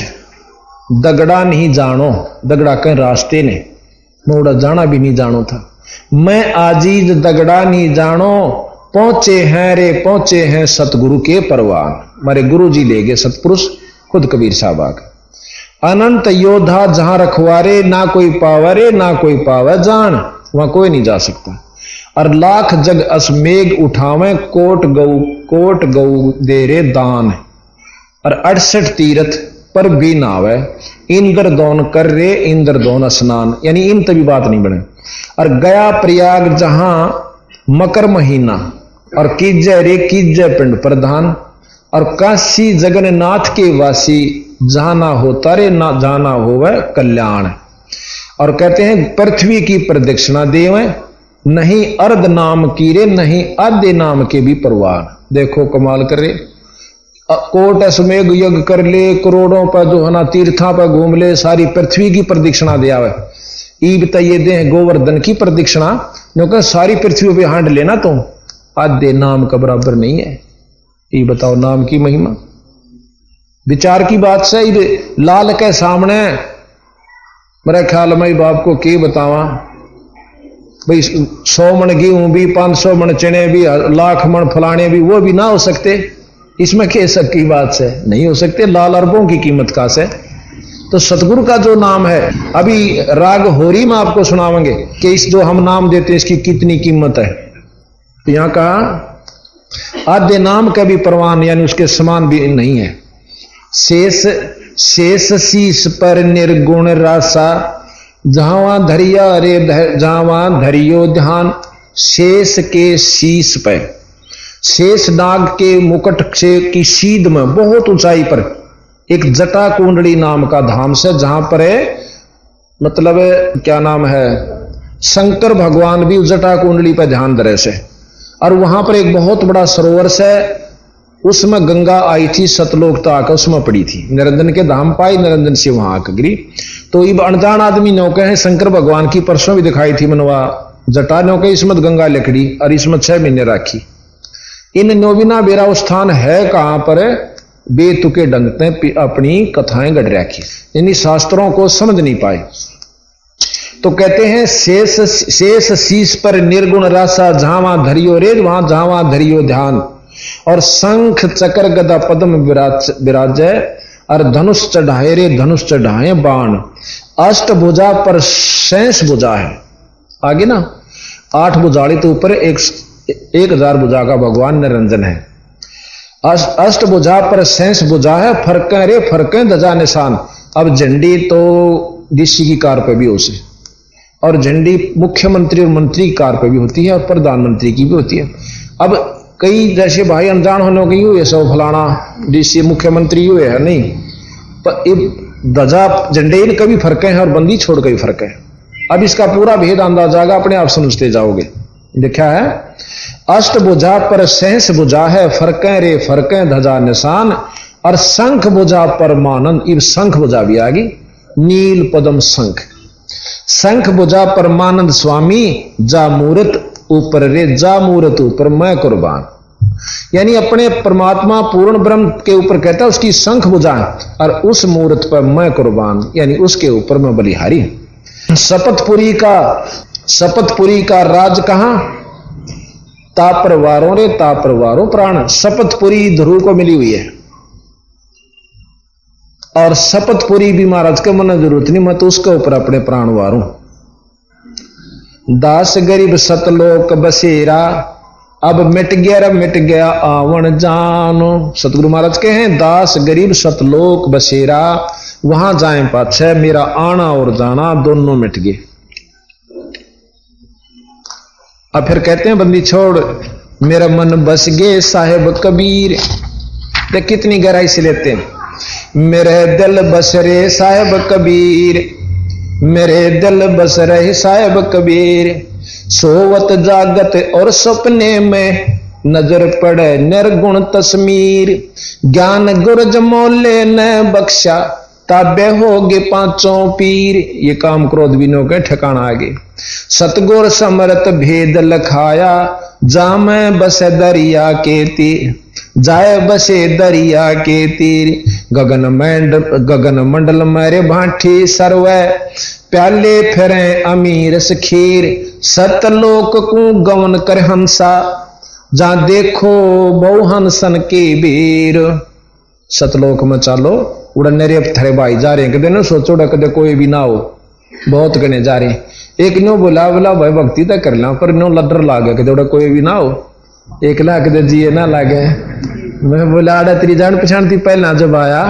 दगड़ा नहीं जानो, दगड़ा कहीं रास्ते ने मोड़ा जाना भी नहीं जानो था। मैं आजीज दगड़ा नहीं जानो, पहुंचे हैं रे पहुंचे हैं सतगुरु के परवान। हमारे गुरु जी ले गए सतपुरुष खुद कबीर साहब आ गए। अनंत योद्धा जहां रखवारे, ना कोई पावरे ना कोई पावे जान, वहां कोई नहीं जा सकता। और लाख जग असमेघ उठावे, कोट गऊ दे रे दान। और 68 तीर्थ पर भी नावे, इंद्र दोन कर रे इंद्र दोन स्नान, यानी इन तभी बात नहीं बने। और गया प्रयाग जहां मकर महीना, और कीजय रे कीजय पिंड प्रधान। और काशी जगन्नाथ के वासी, जहां ना होता रे ना जाना होवे कल्याण। और कहते हैं पृथ्वी की प्रदक्षिणा देवे, नहीं अर्ध नाम की रे नहीं आधे नाम के भी परवान। देखो कमाल कर रे, कोट असमेघ यज्ञ कर ले, करोड़ों पर जो है ना तीर्थों पर घूम ले, सारी पृथ्वी की प्रदक्षिणा दे आवे। ई बताइए दे गोवर्धन की प्रदक्षिणा, क्योंकि सारी पृथ्वी पे हांड लेना तो आधे नाम का बराबर नहीं है। ये बताओ नाम की महिमा, विचार की बात से लाल के सामने मेरे ख्याल में बाप को के बतावा भाई, 100 मन गेहूं भी, 500 मन चने भी, लाख मन फलाने भी, वो भी ना हो सकते। इसमें कह शक की बात से नहीं हो सकते, लाल अरबों की कीमत का से। तो सतगुरु का जो नाम है, अभी राग होरी में आपको सुनावेंगे कि इस जो हम नाम देते हैं इसकी कितनी कीमत है। तो यहां कहा आद्य नाम का भी परवान, यानी उसके समान भी नहीं है। शेष शीश पर निर्गुण रासा, जहां धरिया रे जहां धरियो ध्यान। शेष के शीश पर, शेष नाग के मुकुट से की सीध में बहुत ऊंचाई पर एक जटा कुंडली नाम का धाम से, जहां पर मतलब क्या नाम है, शंकर भगवान भी जटा कुंडली पर ध्यान धरे से। और वहां पर एक बहुत बड़ा सरोवर से, उसमें गंगा आई थी सतलोक तक, उसमें पड़ी थी, निरंजन के धाम पाई, निरंजन से वहां आकर गिरी। तो ये अनजान आदमी नौके हैं, शंकर भगवान की परसों भी दिखाई थी मनवा जटा नौके, इसमें गंगा लकड़ी और इसमें 6 महीने राखी। इन नोबिना बेरा स्थान है कहां पर? बेतुके ढंग से अपनी कथाएं गढ़ रखी, यानी शास्त्रों को समझ नहीं पाए। तो कहते हैं शेष शीश पर निर्गुण रासा, झावा धरियो रेज वहां झावा धरियो ध्यान, और शंख चक्र गदा पद्म विराजय, और धनुष चढ़ाए रे धनुष चढ़ाए बाण, अष्ट भुजा पर शेष भुजा है। आगे ना 8 भुजाली तो ऊपर 1000 भुजा का भगवान निरंजन है। अष्ट भुजा पर शेष भुजा है, फरकें रे फरकें ध्वजा निशान। अब झंडी तो डीसी की कार पे भी हो से, और झंडी मुख्यमंत्री और मंत्री की कार पे भी होती है, और प्रधानमंत्री की भी होती है। अब कई जैसे भाई अनजान होने की यू है, सब फलाना डीसी मुख्यमंत्री यू है नहीं, पर ध्वजा झंडे कभी फर्क हैं और बंदी छोड़ के भी फर्क है। अब इसका पूरा भेद अंदाजा आएगा, अपने आप समझते जाओगे। देखा है, अष्टभुजा पर सहस भुजा है, फरकें रे फरकें ध्वजा निशान, और शंख भुजा पर मानंद। इब शंख भुजा भी आ गई, नील पदम शंख। शंख भुजा पर मानंद स्वामी, जा मूर्त ऊपर रे जा मूर्त ऊपर मैं कुर्बान। यानी अपने परमात्मा पूर्ण ब्रह्म के ऊपर कहता है उसकी शंख भुजा, और उस मूर्त पर मैं कुर्बान, यानी उसके ऊपर मैं बलिहारी। शपथपुरी का राज कहां? तापरवारों रे तापरवारों प्राण। शपथपुरी ध्रुव को मिली हुई है, और शपथपुरी भी महाराज के मन जरूरत नहीं, मत उसके ऊपर अपने प्राण वारूं। दास गरीब सतलोक बसेरा, अब मिट गया आवन जानो। सतगुरु महाराज के हैं दास गरीब सतलोक बसेरा, वहां जाए पाछे मेरा आना और जाना दोनों मिट गए। अब फिर कहते हैं बंदी छोड़ मेरा मन बस गए साहेब कबीर। तो कितनी गहराई से लेते हैं, मेरे दिल बस रे साहेब कबीर, मेरे दिल बस रहे साहेब कबीर। सोवत जागत और सपने में नजर पड़े निर्गुण तस्मीर। ज्ञान गुर जमोले ने बख्शा, ताबे होगे 5 पीर। ये काम क्रोध विनों के ठिकाना आगे। सतगुर समरत भेद लखाया, जामे बसे दरिया के तीर, जाए बसे दरिया के तीर। गगन मंडल मेरे भाठी सरवै, प्याले फिरे अमीर सखीर। सतलोक को गवन कर हंसा, जा देखो बहु हंसन के वीर। सतलोक में चालो उड़ने रे थरे भाई जा रहे, कदे न सोचो कदे कोई भी ना हो, बहुत गने जा रहे। एक नो बोला भाई भक्ति तो कर ला, पर नो लडर लागे कदे कोई भी ना हो, एक लाख दे जिए ना लागे। मैं बोला आड़ा तेरी जान पहचान थी पहला जब आया,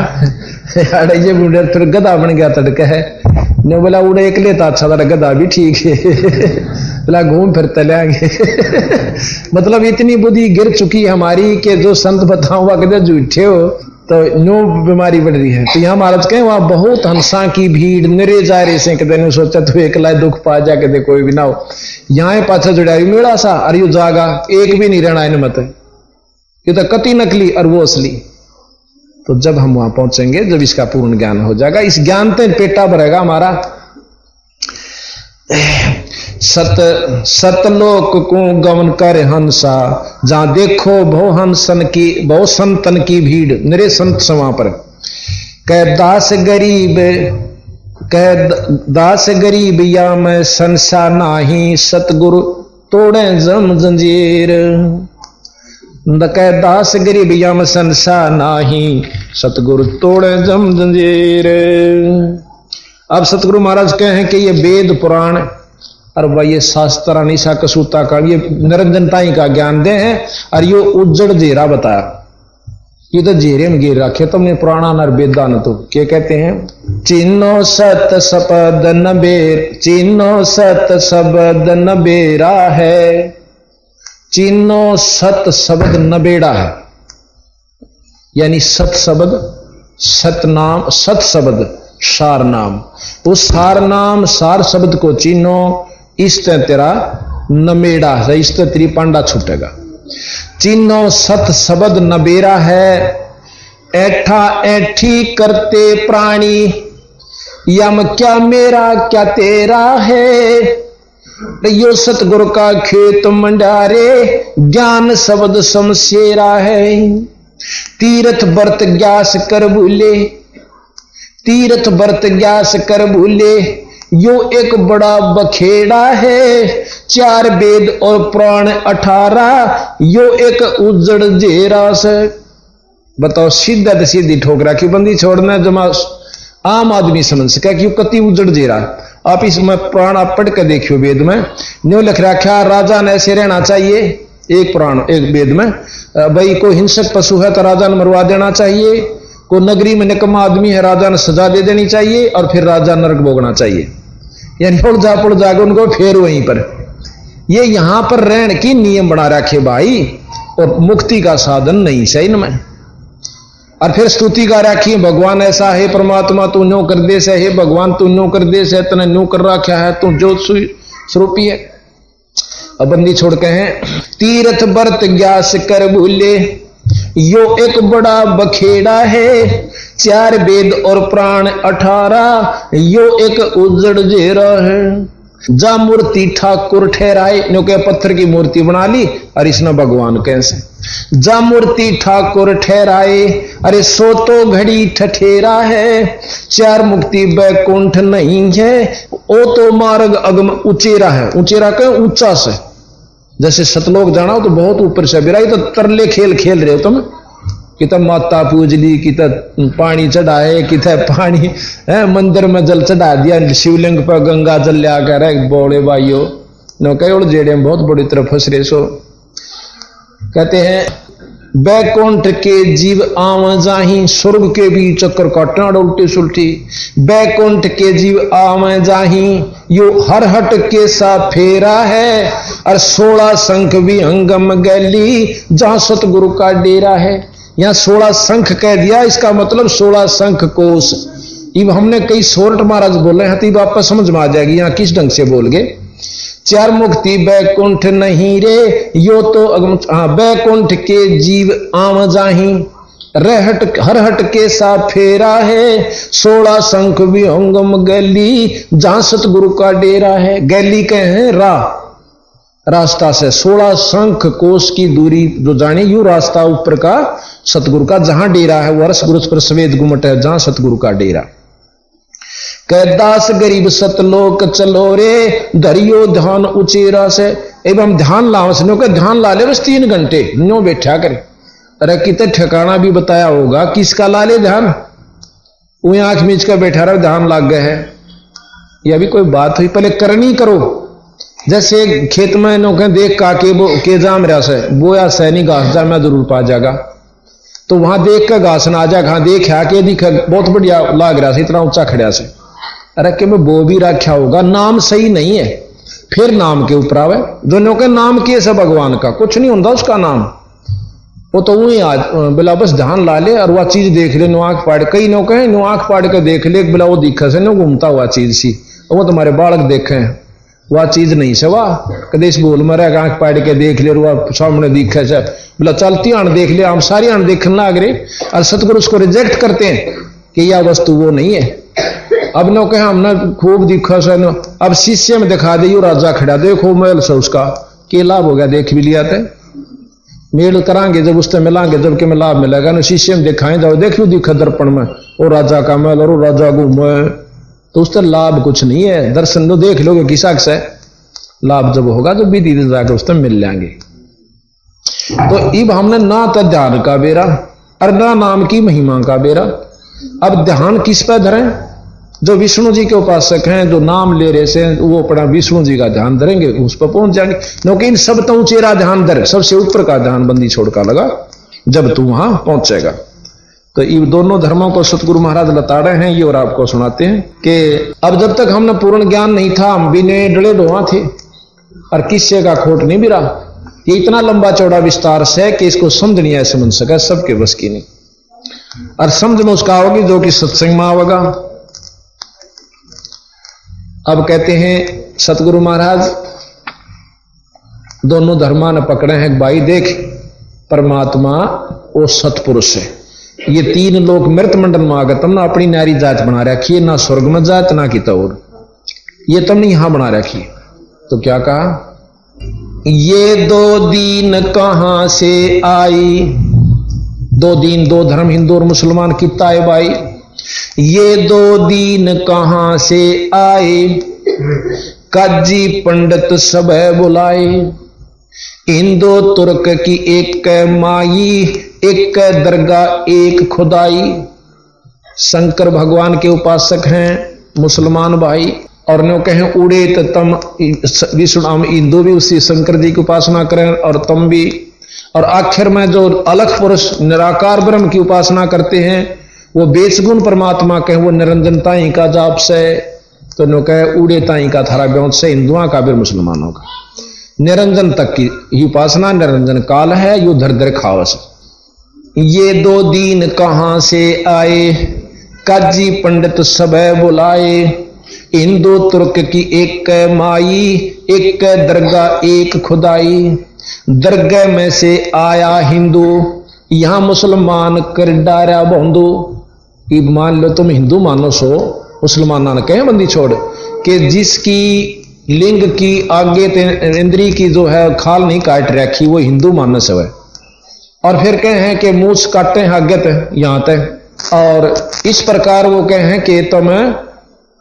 आड़ा ये बुढ़े फिर गधा बन गया तड़के है। ने बोला उड़े एक लेता अच्छा था, गधा भी ठीक है। बोला घूम फिर तलेंगे। मतलब इतनी बुद्धि गिर चुकी है हमारी कि जो संत बताऊंगा कदे झूठे हो तो नो बीमारी बढ़ रही है। तो यहाँ महाराज कहें वहां बहुत हंसा की भीड़ निरे जा रहे से, कदे ने सोचा तू एक लाए दुख पा जा, कदे कोई भी ना हो। यहाँ पाछा जुड़ाई मेड़ा सा अरे जागा एक भी नहीं रहना इन मत, ये तो कति नकली और वो असली। तो जब हम वहां पहुंचेंगे, जब इसका पूर्ण ज्ञान हो जाएगा, इस ज्ञान से पेटा भरेगा हमारा। सतलोक को गवन कर हंसा, जहां देखो बहु संतन की भीड़, मेरे संत समा पर। कह दास गरीब या मैं संसा नाही, सतगुरु तोड़े जम जंजीर। कह दास गरीब या मैं संसा नाही, सतगुरु तोड़े जम जंजीर। अब सतगुरु महाराज कहे कि ये वेद पुराण और भाई ये शास्त्र निशा कसूता का ये निरंजनताई का ज्ञान दे हैं, और ये उज्जड़ जेरा बताया। ये तो जेरे में गिर रखे तुमने पुराना नर वेदा न। तो क्या कहते हैं, चिन्नो सत शब्द नबेर, चिन्नो सत शब्द नबेरा है। चिन्नो सत शब्द नबेड़ा है, यानी सत शब्द सत नाम, सत शब्द सार नाम। उस सार नाम सार शब्द को चिन्हो, इस तेरा नमेड़ा है, इस तेरी पांडा छूटेगा। चिन्हो सत शब्द नबेरा है, ऐठा ऐठी करते प्राणी, यम क्या मेरा क्या तेरा है। यो सतगुरु का खेत मंडारे, ज्ञान शब्द शमशेरा है। तीर्थ व्रत ज्ञास कर भूले, तीर्थ व्रत ज्ञास कर भूले, यो एक बड़ा बखेड़ा है। 4 वेद और पुराण 18, यो एक उजड़ जेरा से। बताओ, सीधा सीधी ठोकरा की बंदी छोड़ना जमा आम आदमी समझ सका कि कति उजड़ जेरा। आप इसमें पुराण आप पढ़ कर देखियो, वेद में न्यू लिख रखा राजा ने ऐसे रहना चाहिए। एक पुराण एक वेद में भाई कोई हिंसक पशु है तो राजा ने मरवा देना चाहिए, कोई नगरी में निकम्मा आदमी है राजा ने सजा दे देनी चाहिए, और फिर राजा नरक भोगना चाहिए। यानी उड़ जाके उनको फेर वहीं पर। ये यहां पर रहने की नियम बना रखे भाई, और मुक्ति का साधन नहीं सही में। और फिर स्तुति गा रखी, भगवान ऐसा है, परमात्मा तू न्यो कर दे से है, भगवान तू न्यो कर दे से, तने न्यो कर रखा है, तू ज्योत स्वरूपी है। अब बंदी छोड़ के हैं, तीर्थ व्रत ज्ञास कर भूले, यो एक बड़ा बखेड़ा है। 4 वेद और पुराण 18, यो एक उजड़ जेरा है। जा मूर्ति ठाकुर ठहराए, नो के पत्थर की मूर्ति बना ली, और इसने भगवान कैसे। जा मूर्ति ठाकुर ठहराए, अरे सो तो घड़ी ठठेरा है। 4 मुक्ति बैकुंठ नहीं है, ओ तो मार्ग अगम उचेरा है। उचेरा कहें ऊंचा से, जैसे सतलोक जाना हो तो बहुत ऊपर से बिराई, तो तरले खेल खेल रहे हो तुम, कित माता पूज ली, कित पानी चढ़ाए, कित पानी मंदिर में जल चढ़ा दिया, शिवलिंग पर गंगा जल लिया कर बोले भाइयों नो कई जेड़े बहुत बड़ी तरफ फंस रहे सो। कहते हैं बैकुंठ के जीव आव जाही, स्वर्ग के भी चक्कर काटना उल्टी सुलटी। बैकुंठ के जीव आव जाही, यो हर हट के सा फेरा है। और 16 शंख भी अंगम गैली, जहां सतगुरु का डेरा है। यहां 16 शंख कह दिया, इसका मतलब 16 शंख कोश। अब हमने कई सोरठ महाराज बोले हैं, तो आपको समझ में आ जाएगी यहाँ किस ढंग से बोल गए। 4 मुक्ति बैकुंठ नहीं रे, यो तो बैकुंठ के जीव आम जाही, रहट हर हट के सा फेरा है। 16 शंख भी अंगम गैली, जहां सतगुरु का डेरा है। गैली कहे हैं रास्ता से 16 शंख कोश की दूरी जो जाने, यू रास्ता ऊपर का सतगुरु का जहां डेरा है, वो रस गुरु पर सवेद गुमट है, जहां सतगुरु का डेरा। कैदास गरीब सतलोक चलो रे, धरियो ध्यान उचेरा से। एवं ध्यान लावसनों का ध्यान ला ले बस 3 घंटे नो बैठा करे। अरे कितने ठिकाना भी बताया होगा, किसका ला ले ध्यान, वही आंख मीच कर बैठा रहा ध्यान लाग गए है। यह भी कोई बात हुई, पहले करनी करो। जैसे खेत में नो देख के जाम रहा से बोया सैनी घास जा मैं जरूर पा जाएगा, तो वहां देख कर घास ना आ जाएगा, हाँ देख के दिखा बहुत बढ़िया लाग रहा से, इतना ऊंचा खड़ा से। अरे के में वो भी रखा होगा, नाम सही नहीं है, फिर नाम के ऊपर आवे। दोनों के नाम किए से भगवान का कुछ नहीं होता उसका नाम, वो तो वही आज बिला बस ध्यान ला ले और वह चीज देख ले, नो आंख फाड़, कई नो कहे नो आंख फाड़ के देख ले, बिला वो दिखा से नो घूमता हुआ चीज सी, वो तुम्हारे बालक देखे वह चीज नहीं से, वाह कदेश बोल मरे आंख फाड़ के देख ले, वह सामने दिखे से बिला चलती आण देख ले, हम सारी आण देखने लाग रहे, और सतगुरु उसको रिजेक्ट करते हैं कि यह वस्तु वो नहीं है। अब नो कहे हमने खूब दिखा से, अब शिष्य में दिखा दे यू राजा खड़ा, देखो मेल से उसका के लाभ हो गया, देख भी लिया थे मेल करांगे जब उससे मिलांगे, जब के में लाभ मिलेगा ना। शिष्य में दिखाएं जाओ, देखियो दिखा दर्पण में वो राजा का मेल और वो राजा घूमे, तो उससे लाभ कुछ नहीं है। दर्शन तो देख लोगे किसा से लाभ जब होगा तो विधि जाकर उससे मिल जाएंगे। तो अब हमने ना तो ध्यान का बेरा और ना नाम की महिमा का बेरा। अब ध्यान किस पे धरें, जो विष्णु जी के उपासक हैं, जो नाम ले रहे से वो अपना विष्णु जी का ध्यान धरेंगे, उस पर पहुंच जाएंगे। क्योंकि इन सब तो ऊंचेरा ध्यान धर, सबसे ऊपर का ध्यान बंदी छोड़ का लगा जब तू वहां पहुंचेगा। तो इन दोनों धर्मों को सतगुरु महाराज बता रहे हैं ये, और आपको सुनाते हैं कि अब जब तक हमने पूर्ण ज्ञान नहीं था, हम बिने डले ढोआ थे और किस्से का खोट नहीं बिरा। ये इतना लंबा चौड़ा विस्तार से कि इसको समझ नहीं ऐसे समझ सका, सबके बस की नहीं। और समझ में उसका होगी जो कि सत्संग में आवेगा। अब कहते हैं सतगुरु महाराज दोनों धर्मा ने पकड़े हैं, भाई देख परमात्मा वो सतपुरुष है, ये 3 लोग मृत मंडल में आकर तुमने अपनी नारी जात बना रखी है, ना स्वर्ग में जात ना की तौर, ये तुमने यहां बना रखी है। तो क्या कहा, ये दो दीन कहां से आई, दो दीन दो धर्म हिंदू और मुसलमान कितना है भाई, ये दो दीन कहां से आए, काजी पंडित सब बुलाए, हिंदू तुर्क की एक माई, एक दरगाह एक खुदाई। शंकर भगवान के उपासक हैं मुसलमान भाई, और नो कहें उड़े तो तम विष्णु हम हिंदू भी उसी शंकर जी की उपासना करें और तुम भी, और आखिर में जो अलख पुरुष निराकार ब्रह्म की उपासना करते हैं वो बेचगुण परमात्मा कहें वो निरंजन ताई का जाप से, तो नो कहे उड़े ताई का थारा ब्यों से हिंदुओं का भी मुसलमानों का निरंजन तक की ही उपासना निरंजन काल है, यू धर धर खावस। ये दो दीन कहां से आए, काजी पंडित सब बुलाए, हिंदू तुर्क की एक माई, एक दरगाह एक खुदाई। दरगाह में से आया हिंदू, यहां मुसलमान कर डारा बोंदू। मान लो तुम हिंदू मानो सो, मुसलमाना ने कहे बंदी छोड़ कि जिसकी लिंग की आगे इंद्री की जो है खाल नहीं काट रखी वो हिंदू मानस है, और फिर कहे हैं कि मूछ काटे आगे तक यहां तक, और इस प्रकार वो कहे हैं कि तुम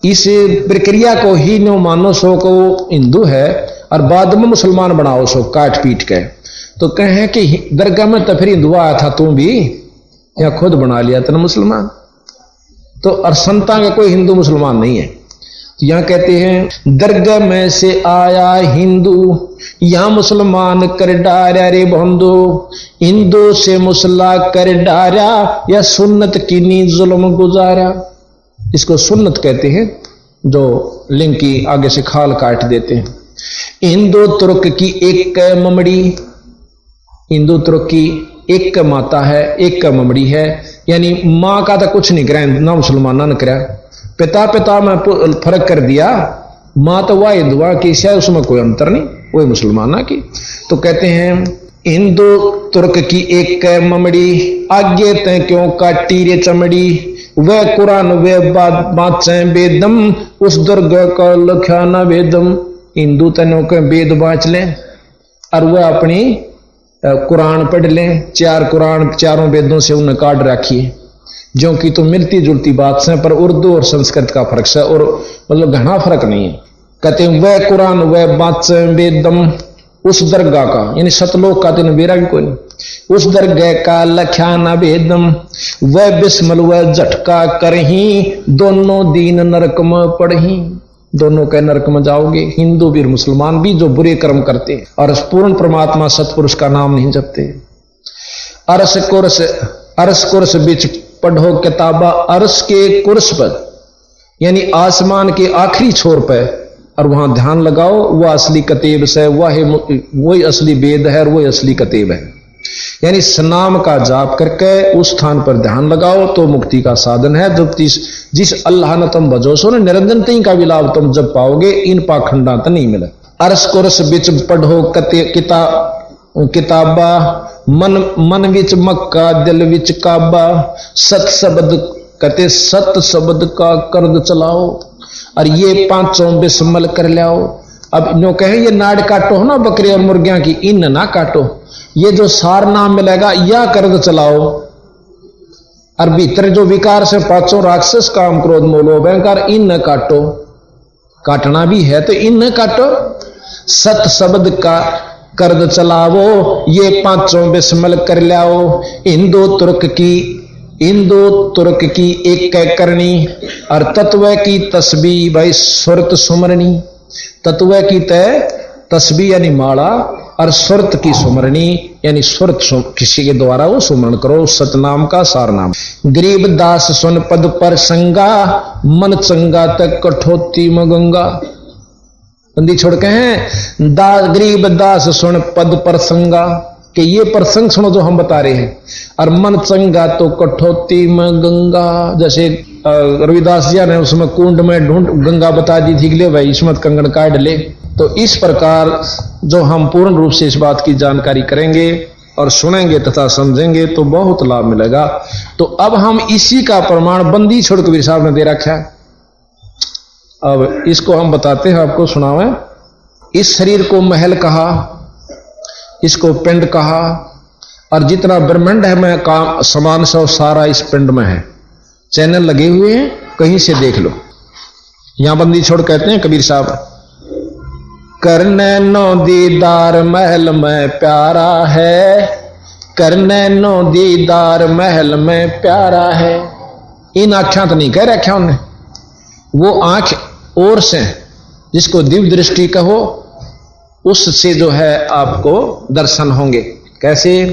इस प्रक्रिया को ही नो मानो सो को हिंदू है और बाद में मुसलमान बनाओ सो काट पीट के। तो कहे कि दरगाह में तो फिर हिंदू आया था तू भी, या खुद बना लिया तेना मुसलमान। तो और संता का कोई हिंदू मुसलमान नहीं है। तो यहां कहते हैं दरगाह में से आया हिंदू, यहां मुसलमान कर डारा रे बंधु, हिंदू से मुसला कर डारा, या सुन्नत की नी जुल्म गुजारा। इसको सुन्नत कहते हैं जो लिंग की आगे से खाल काट देते हैं। हिंदू तुर्क की एक ममड़ी, हिंदू तुर्क की एक माता है एक ममड़ी है, यानी मां का तो कुछ नहीं करा ना मुसलमाना ने करा, पिता पिता में फर्क कर दिया, मां तो वह हिंदुआ की शायद उसमें कोई अंतर नहीं, वही मुसलमाना की। तो कहते हैं हिंदू तुर्क की एक ममड़ी, आगे तय क्यों काटी रे चमड़ी, वह कुरान वे बाचे वेदम, उस दुर्ग का लख्या न वेदम। हिंदू तनों के वेद बाँच लें और वह अपनी कुरान पढ़ लें, चार कुरान चारों वेदों से उन्हें काट रखिए, जो कि तो मिलती जुलती बात से, पर उर्दू और संस्कृत का फर्क है, और मतलब घना फर्क नहीं है। कहते हैं वह कुरान वह बाचे वेदम, उस दरगाह का यानी सतलोक का दिन बेरा भी कोई नहीं, उस दरगाह का लख्या न भेदम, वह बिस्मल वह झटका करही, दोनों दीन नरक में पढ़ही। दोनों के नरक में जाओगे, हिंदू भी मुसलमान भी जो बुरे कर्म करते हैं और पूर्ण परमात्मा सतपुरुष का नाम नहीं जपते। अरस कुर्स बिच पढ़ो किताबा, अरस के कुर्स पर यानी आसमान के आखिरी छोर पर, और वहां ध्यान लगाओ, वह असली कतेब से, वही असली वेद है और वही असली कतेब है। यानी सनाम का जाप करके उस स्थान पर ध्यान लगाओ तो मुक्ति का साधन है। जब जिस अल्लाह न तुम भजो सो न निरंजन तई का भी लाभ तुम जब पाओगे, इन पाखंडा तो नहीं मिले। अरस कुरस बिच पढ़ो किताबा, मन विच मक्का दिल विच काबा, सत शब्द कहते सत शब्द का कर्द चलाओ, और ये पांचों बिस्मल कर लाओ। अब नो कहे ये नाड़ काटो ना बकरी और मुर्गियां की, इन ना काटो, ये जो सार नाम मिलेगा या कर्द चलाओ। और भीतर जो विकार से पांचों राक्षस काम क्रोध मोलो भयंकर, इन न काटो, काटना भी है तो इन न काटो। सत शब्द का कर्द चलावो, ये पांचों बिस्मल कर लाओ। हिंदू तुर्क की एक करनी, और तत्व की तस्बीह भाई सुरत सुमरनी। तत्व की तय तस्बीह यानी माला, और सुरत की सुमरनी यानी सुरत किसी के द्वारा वो सुमरण करो, सतनाम का सार नाम। गरीब दास सुन पद पर संगा, मन चंगा तक कठोती में गंगा। बंदी छोड़ के हैं गरीब दास सुन पद पर संगा, कि ये प्रसंग सुनो जो हम बता रहे हैं, और मन चंगा तो कठोती में गंगा। जैसे रविदास जी ने उसमें कुंड में ढूंढ गंगा बता दी थी, ले भाई इसमें कंगन काट ले। तो इस प्रकार जो हम पूर्ण रूप से इस बात की जानकारी करेंगे और सुनेंगे तथा समझेंगे तो बहुत लाभ मिलेगा। तो अब हम इसी का प्रमाण बंदी छोड़ कबीर साहब ने दे रखा है। अब इसको हम बताते हैं, आपको सुनावे। इस शरीर को महल कहा, इसको पिंड कहा, और जितना ब्रह्मांड है मैं काम समान सब सारा इस पिंड में है। चैनल लगे हुए हैं, कहीं से देख लो। यहां बंदी छोड़ कहते हैं कबीर साहब, करने नो दीदार महल में प्यारा है, करने नो दीदार महल में प्यारा है। इन आख्या तो नहीं कह रखा उन्हें, वो आंख और से जिसको दिव्य दृष्टि कहो उससे जो है आपको दर्शन होंगे। कैसे?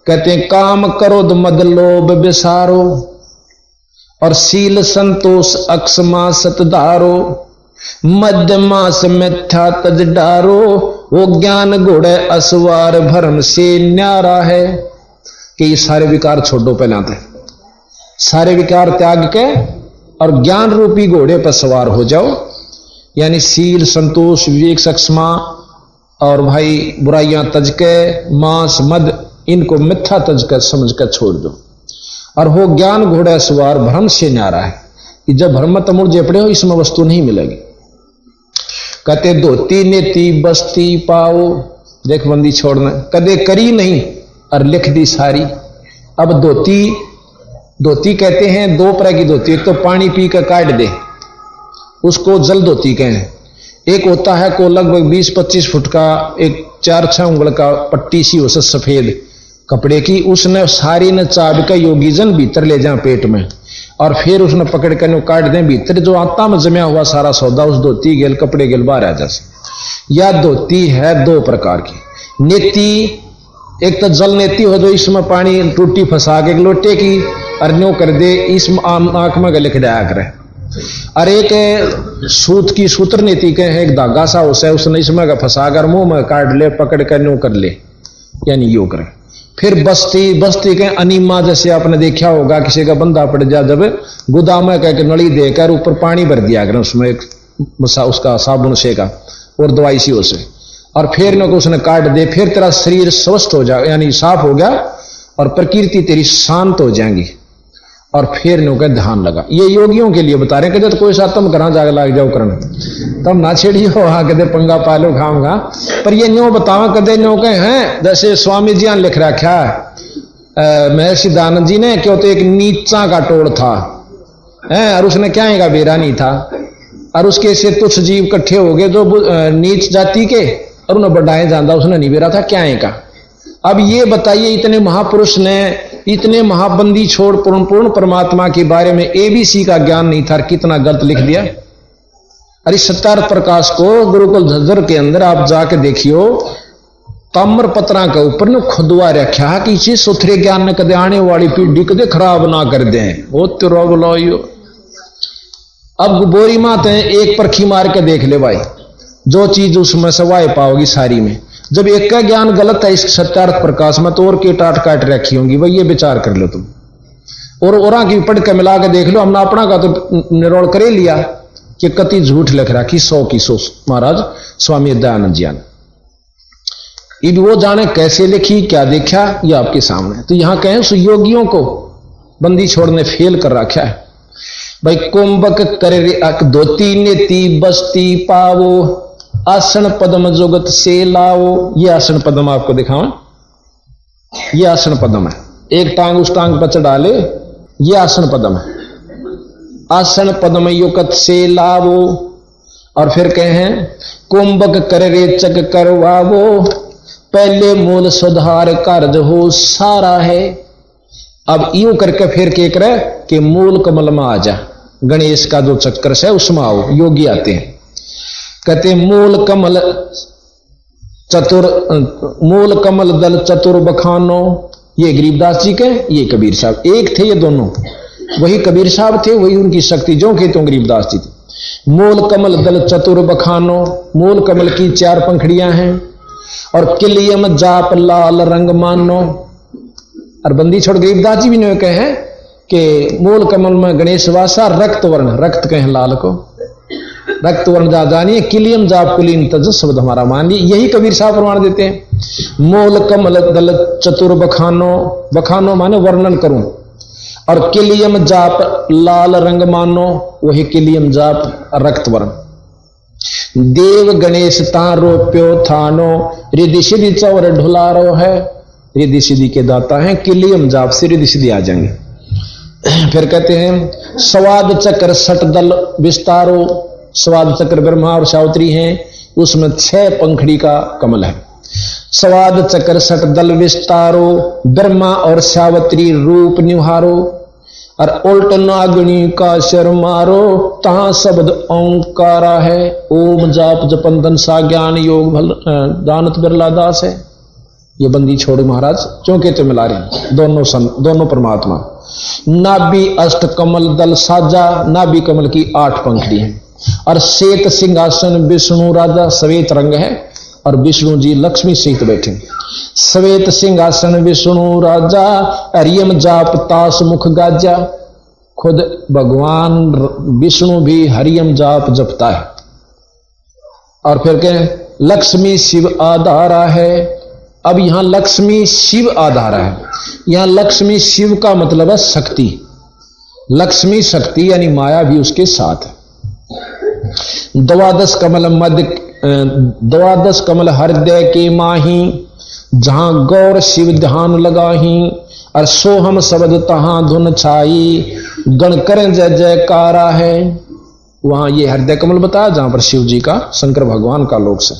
कहते हैं काम क्रोध मद लोभ विसारो और शील संतोष अक्षमा सतधारो, मध्य मास मिथ्या तज डारो, वो ज्ञान घोड़े असवार भरम से न्यारा है। कि ये सारे विकार छोड़ो पहले आते, सारे विकार त्याग के और ज्ञान रूपी घोड़े पर सवार हो जाओ। यानी शील संतोष विवेक सक्षमा और भाई बुराइयां तज के, मांस मद इनको मिथ्या तज कर समझ कर छोड़ दो, और हो ज्ञान घोड़ा सवार भ्रम से न्यारा है कि जब भ्रम में तमुड़ जेपड़े हो इसमें वस्तु नहीं मिलेगी। कहते धोती नेती बस्ती पाओ, देख बंदी छोड़ना कदे करी नहीं और लिख दी सारी। अब धोती कहते हैं दो तरह की धोती, एक तो पानी पी कर काट दे उसको जल धोती कहें, एक होता है को लगभग 20-25 फुट का एक 4-6 उंगल का पट्टी सी हो सफेद कपड़े की, उसने सारी न चाब का योगी जन भीतर ले जाए पेट में, और फिर उसने पकड़ कर काट दें भीतर जो आत्मा में जमा हुआ सारा सौदा उस धोती गेल कपड़े गेल बाहर आ जाए। या धोती है दो प्रकार की, नेती एक तो जल नेती हो जो इसमें पानी टूटी फंसा के लोटे की अरन्यो कर दे, इस आंख में गले खड़ाया करे। और एक सूत की सूत्र नीति के है, एक धागा सा होता है उसने इसमें का फंसा कर मुंह में काट ले पकड़ कर न्यू कर ले, यानी यो करे। फिर बस्ती के अनिमा जैसे आपने देखा होगा किसी का बंदा पड़ जा जब गोदाम में कह के नली देकर ऊपर पानी भर दिया करें उसमें एक उसका साबुन से का और दवाई सी उसे, और फिर न को उसने काट दे, फिर तेरा शरीर स्वस्थ हो जाए यानी साफ हो गया और प्रकृति तेरी शांत हो जाएंगी, और फिर नो का ध्यान लगा। ये योगियों के लिए बता रहे हैं कि कोई साथ तुम करा जाग लाग जाओ करना तब ना छेड़ी हो हाँ कदे पंगा पालो खाऊंगा, पर ये न्यो बतावा कदे न्यो के हैं। जैसे स्वामी जी लिख रखा महर्षि दयानंद जी ने क्यों तो एक नीचा का टोड़ था है, और उसने क्या का बेरा नहीं था, और उसके से तुच्छ जीव इकट्ठे हो गए जो नीच जाति के, और उन्हें बढ़ाए जाना उसने नहीं बेरा था क्या का। अब ये बताइए इतने महापुरुष ने इतने महाबंदी छोड़ पूर्ण परमात्मा के बारे में एबीसी का ज्ञान नहीं था, कितना गलत लिख दिया। अरे सत्यार्थ प्रकाश को गुरुकुल झज्जर के अंदर आप जाके देखियो, ताम्र पत्रा के ऊपर ने खुदवा रखा कि इसी सुथरे ज्ञान ने कदे आने वाली पीढ़ी कदे खराब ना कर दें। वो तेरा बोलो अब बोरी मात है एक परखी मार के देख ले भाई, जो चीज उसमें सवाए पाओगी सारी में। जब एक का ज्ञान गलत है इस सत्यार्थ प्रकाश में तो और के टाट काट रखी होंगी, वही ये विचार कर लो तुम, और की पढ़ के मिला के देख लो। हमने अपना का तो निरोड़ करे लिया कि कति झूठ लिख रहा कि 100 की 100 महाराज स्वामी दयानंद जी ने। अब वो जाने कैसे लिखी क्या देखा ये आपके सामने। तो यहां कहें सुयोगियों को बंदी छोड़ने फेल कर रखा है भाई। कुंभक कर धोती नेती बस्ती पावो, आसन पद्म जुगत से लाओ। ये आसन पद्म आपको दिखाऊं, ये आसन पद्म है, एक टांग उस टांग पर चढ़ा ले, ये आसन पद्म है। आसन पद्म युगत से लावो, और फिर कहें कुंभक कर रेचक करवावो, पहले मूल सुधार कार्य हो सारा है। अब यूं करके फिर क्या करे कि मूल कमल में आ जा, गणेश का जो चक्कर है उसमें आओ। योगी आते हैं कहते मूल कमल दल चतुर बखानो। ये गरीबदास जी के, ये कबीर साहब, एक थे ये दोनों, वही कबीर साहब थे, वही उनकी शक्ति जो के तो गरीबदास जी थे। मूल कमल दल चतुर बखानो, मूल कमल की 4 पंखड़ियां हैं, और किलियम जाप लाल रंग मानो। और बंदी छोड़ गरीबदास जी भी ने कहे हैं कि मूल कमल में गणेश वासा, रक्त वर्ण, रक्त कहें लाल को, रक्त वर्ण जा जानिए, किलियम जाप कुलीन तज शब्द हमारा मानिए। यही कबीर साहब प्रमाण देते हैं। मूल कमल दल चतुर बखानो, बखानो माने वर्णन करूं, और किलियम जाप लाल रंग मानो, वही किलियम जाप रक्त वर्ण। देव गणेश ता रोप्यो थानो, रिद्धि सिद्धि चौर ढुलारो है। रिद्धि सिद्धि के दाता हैं, किलियम जाप से रिद्धि सिद्धि आ जाएंगे। फिर कहते हैं स्वाद चक्र सट दल विस्तारो। स्वाद चक्र ब्रह्मा और सावित्री हैं, उसमें 6 पंखड़ी का कमल है। स्वाद चक्र सट दल विस्तारो, ब्रह्मा और सावित्री रूप निहारो। और उल्ट नागनी का शर मारो, तहां शब्द ओंकारा है। ओम जाप जपंदन सा ज्ञान योग भल दानत बिरला दास है। ये बंदी छोड़े महाराज, क्योंकि तो मिला रहे दोनों परमात्मा। नाभि अष्ट कमल दल साजा, नाभि कमल की 8 पंखड़ी है। और श्वेत सिंहासन विष्णु राजा, श्वेत रंग है और विष्णु जी लक्ष्मी सहित बैठे। श्वेत सिंहासन विष्णु राजा, हरियम जाप तास मुख गाजा। खुद भगवान विष्णु भी हरियम जाप जपता है। और फिर कहें लक्ष्मी शिव आधारा है। अब यहां लक्ष्मी शिव आधारा है। यहां लक्ष्मी शिव का मतलब है शक्ति। लक्ष्मी शक्ति यानी माया भी उसके साथ है। द्वादश कमल हृदय के माही, जहां गौर शिव ध्यान लगाही। और सोहम शब्द तहां धुन छाई, गण करें जय जयकारा है। वहां ये हृदय कमल बताया जहां पर शिव जी का, शंकर भगवान का लोक से।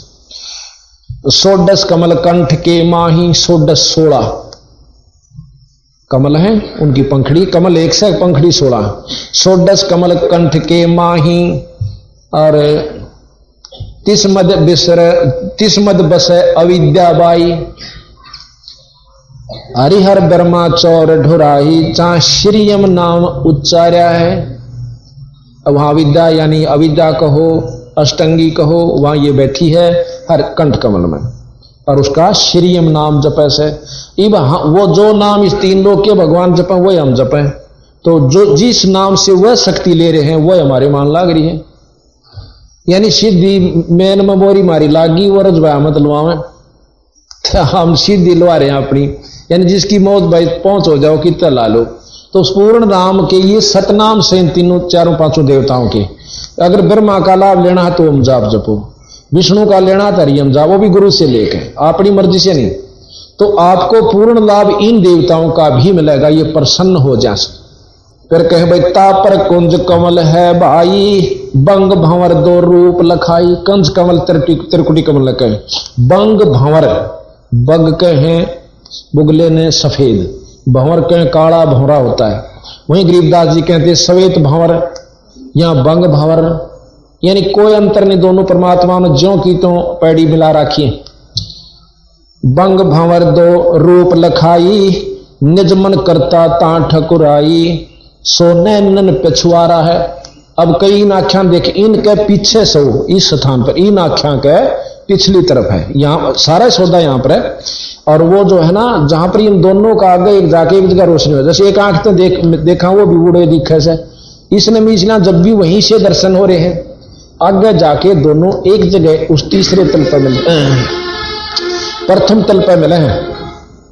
षोडश कमल कंठ के माही, 16 कमल हैं, उनकी पंखड़ी, कमल 1 से पंखड़ी 16। षोडश कमल कंठ के माही। और 30 मद बस अविद्याबाई। हरिहर ब्रह्मा चौर ढुराई, जहां श्रीयम नाम उच्चार्या है। अब वहां विद्या यानी अविद्या कहो, अष्टंगी कहो, वहां ये बैठी है हर कंठ कमल में। और उसका श्रीयम नाम जपे से वो जो नाम इस 3 लोक के भगवान जपे वही हम जपें। तो जो जिस नाम से वह शक्ति ले रहे हैं वह हमारे मान लाग रही है। यानी सिद्धि मैन में बोरी मारी लागी वो रजवाया मत लुआवे, हम सिद्धि लुआ रहे हैं अपनी। यानी जिसकी मौत भाई पहुंच हो जाओ कितना ला लो। तो उस पूर्ण नाम के ये सतनाम से तीनों 4-5 देवताओं के, अगर ब्रह्मा का लाभ लेना है तो ओम जाप जपो, विष्णु का लेना है तो हरियम जाप, वो भी गुरु से लेके अपनी मर्जी से नहीं। तो आपको पूर्ण लाभ इन देवताओं का भी मिलेगा, ये प्रसन्न हो जा। फिर कहे भाई तापर कुंज कमल है भाई, बंग भंवर 2 रूप लखाई। कंज कमल त्रिकुटी कमल कहे, बंग भंवर, बग कहे बुगले ने सफेद, भंवर कहे काला भंवरा होता है। वहीं गरीबदास जी कहते श्वेत भंवर या बंग भंवर, यानी कोई अंतर नहीं, दोनों परमात्मा ने ज्यों की तो पैड़ी मिला रखी। बंग भंवर 2 रूप लखाई, निज मन करता ता ठकुराई। सोने नन पिछुआरा है। अब कई इन आख्या देख, इनके पीछे से इस स्थान पर इन आख्या के पिछली तरफ है, यहाँ सारा सौदा यहाँ पर है। और वो जो है ना जहां पर इन दोनों का आगे एक जाके एक जगह रोशनी हो, जैसे एक आंख तो देखा वो भी बूढ़े दिखे से, इसने मिचना जब भी वहीं से दर्शन हो रहे हैं, आगे जाके दोनों एक जगह उस तीसरे तल पर मिलते हैं, प्रथम तल पर मिले हैं।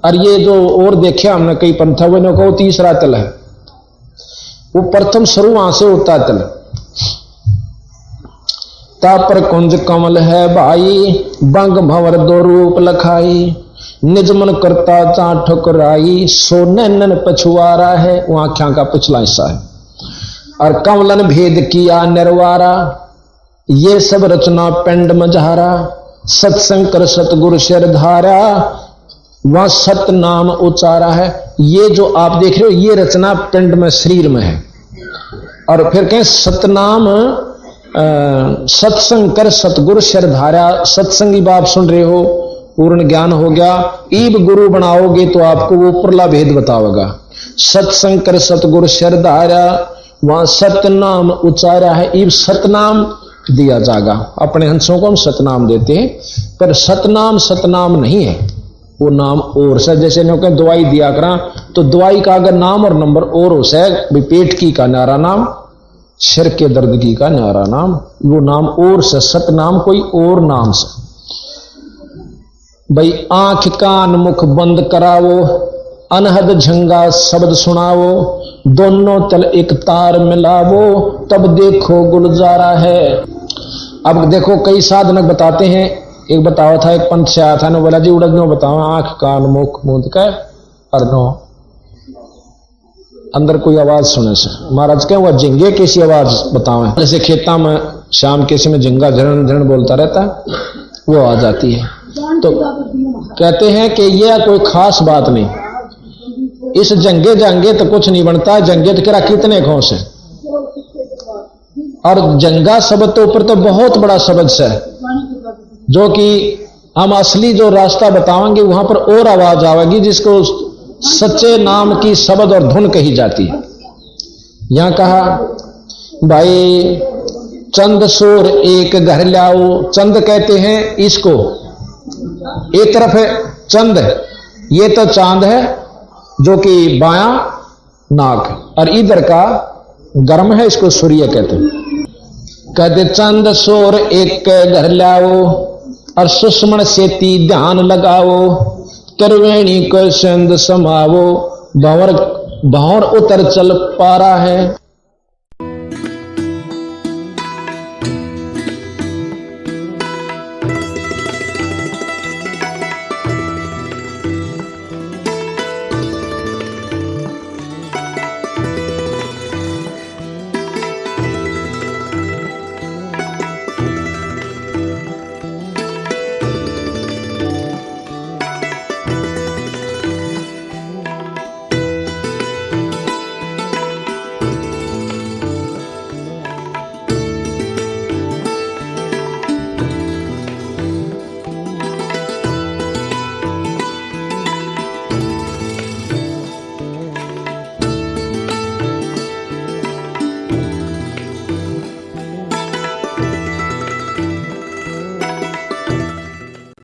और ये जो और देखे हमने कई पंथा वो को तीसरा तल है, वो प्रथम शुरू वहां से होता तल। तापर कुंज कमल है भाई, बंग भंवर 2 रूप लखाई। निज मन करता चा ठुकराई, सोने नन पछुआरा है, वो आख्या का पिछला हिस्सा है। और कमलन भेद किया निर्वारा, ये सब रचना पेंड मझारा। सत्संग कर सतगुरु शर धारा, वहां सत नाम उचारा है। ये जो आप देख रहे हो ये रचना पिंड में शरीर में है। और फिर कहें सतनाम सत्संग कर सतगुरु शर धारा, सत्संगी बाप सुन रहे हो, पूर्ण ज्ञान हो गया, ईब गुरु बनाओगे तो आपको वो उपरला भेद बताओगा। सत्संग कर सतगुरु शर धारा, वहां सतनाम उचारा है, ईब सतनाम दिया जाएगा। अपने हंसों को हम सतनाम देते हैं, पर सतनाम सतनाम नहीं है, वो नाम और से। जैसे दवाई दिया करा तो दवाई का अगर नाम और नंबर और हो से, पेट की का न्यारा नाम, सिर के दर्द की का न्यारा नाम, वो नाम और से, सतनाम कोई और नाम से। भाई आंख कान मुख बंद करावो, अनहद झंगा शब्द सुनावो, दोनों तल एक तार मिलावो, तब देखो गुलजारा है। अब देखो कई साधनक बताते हैं। एक बतावा था, एक पंथ से आया था, ने बोला जी उड़द नो बताओ, आंख कान मुख मूंद के और नो अंदर कोई आवाज सुने से। महाराज कहें वह जिंगे कैसी आवाज बतावे, जैसे खेता में शाम के समय जिंगा झरण झरण बोलता रहता है, वो आ जाती है। तो कहते हैं कि यह कोई खास बात नहीं, इस जंगे जंगे तो कुछ नहीं बनता, जंगे तो करा कितने खोस है। और जंगा शब्द तो ऊपर तो बहुत बड़ा शब्द है, जो कि हम असली जो रास्ता बताएंगे वहां पर और आवाज आवेगी, जिसको सच्चे नाम की शब्द और धुन कही जाती है। यहां कहा भाई चंद सोर एक घर लाओ। चंद कहते हैं इसको, एक तरफ है चंद, ये तो चांद है जो कि बायां नाक, और इधर का गर्म है, इसको सूर्य कहते हैं। कहते चंद सोर एक घर लाओ और सुषमण सेती ध्यान लगाओ, करवेणी को संद समावो, भंवर उतर चल पा रहा है।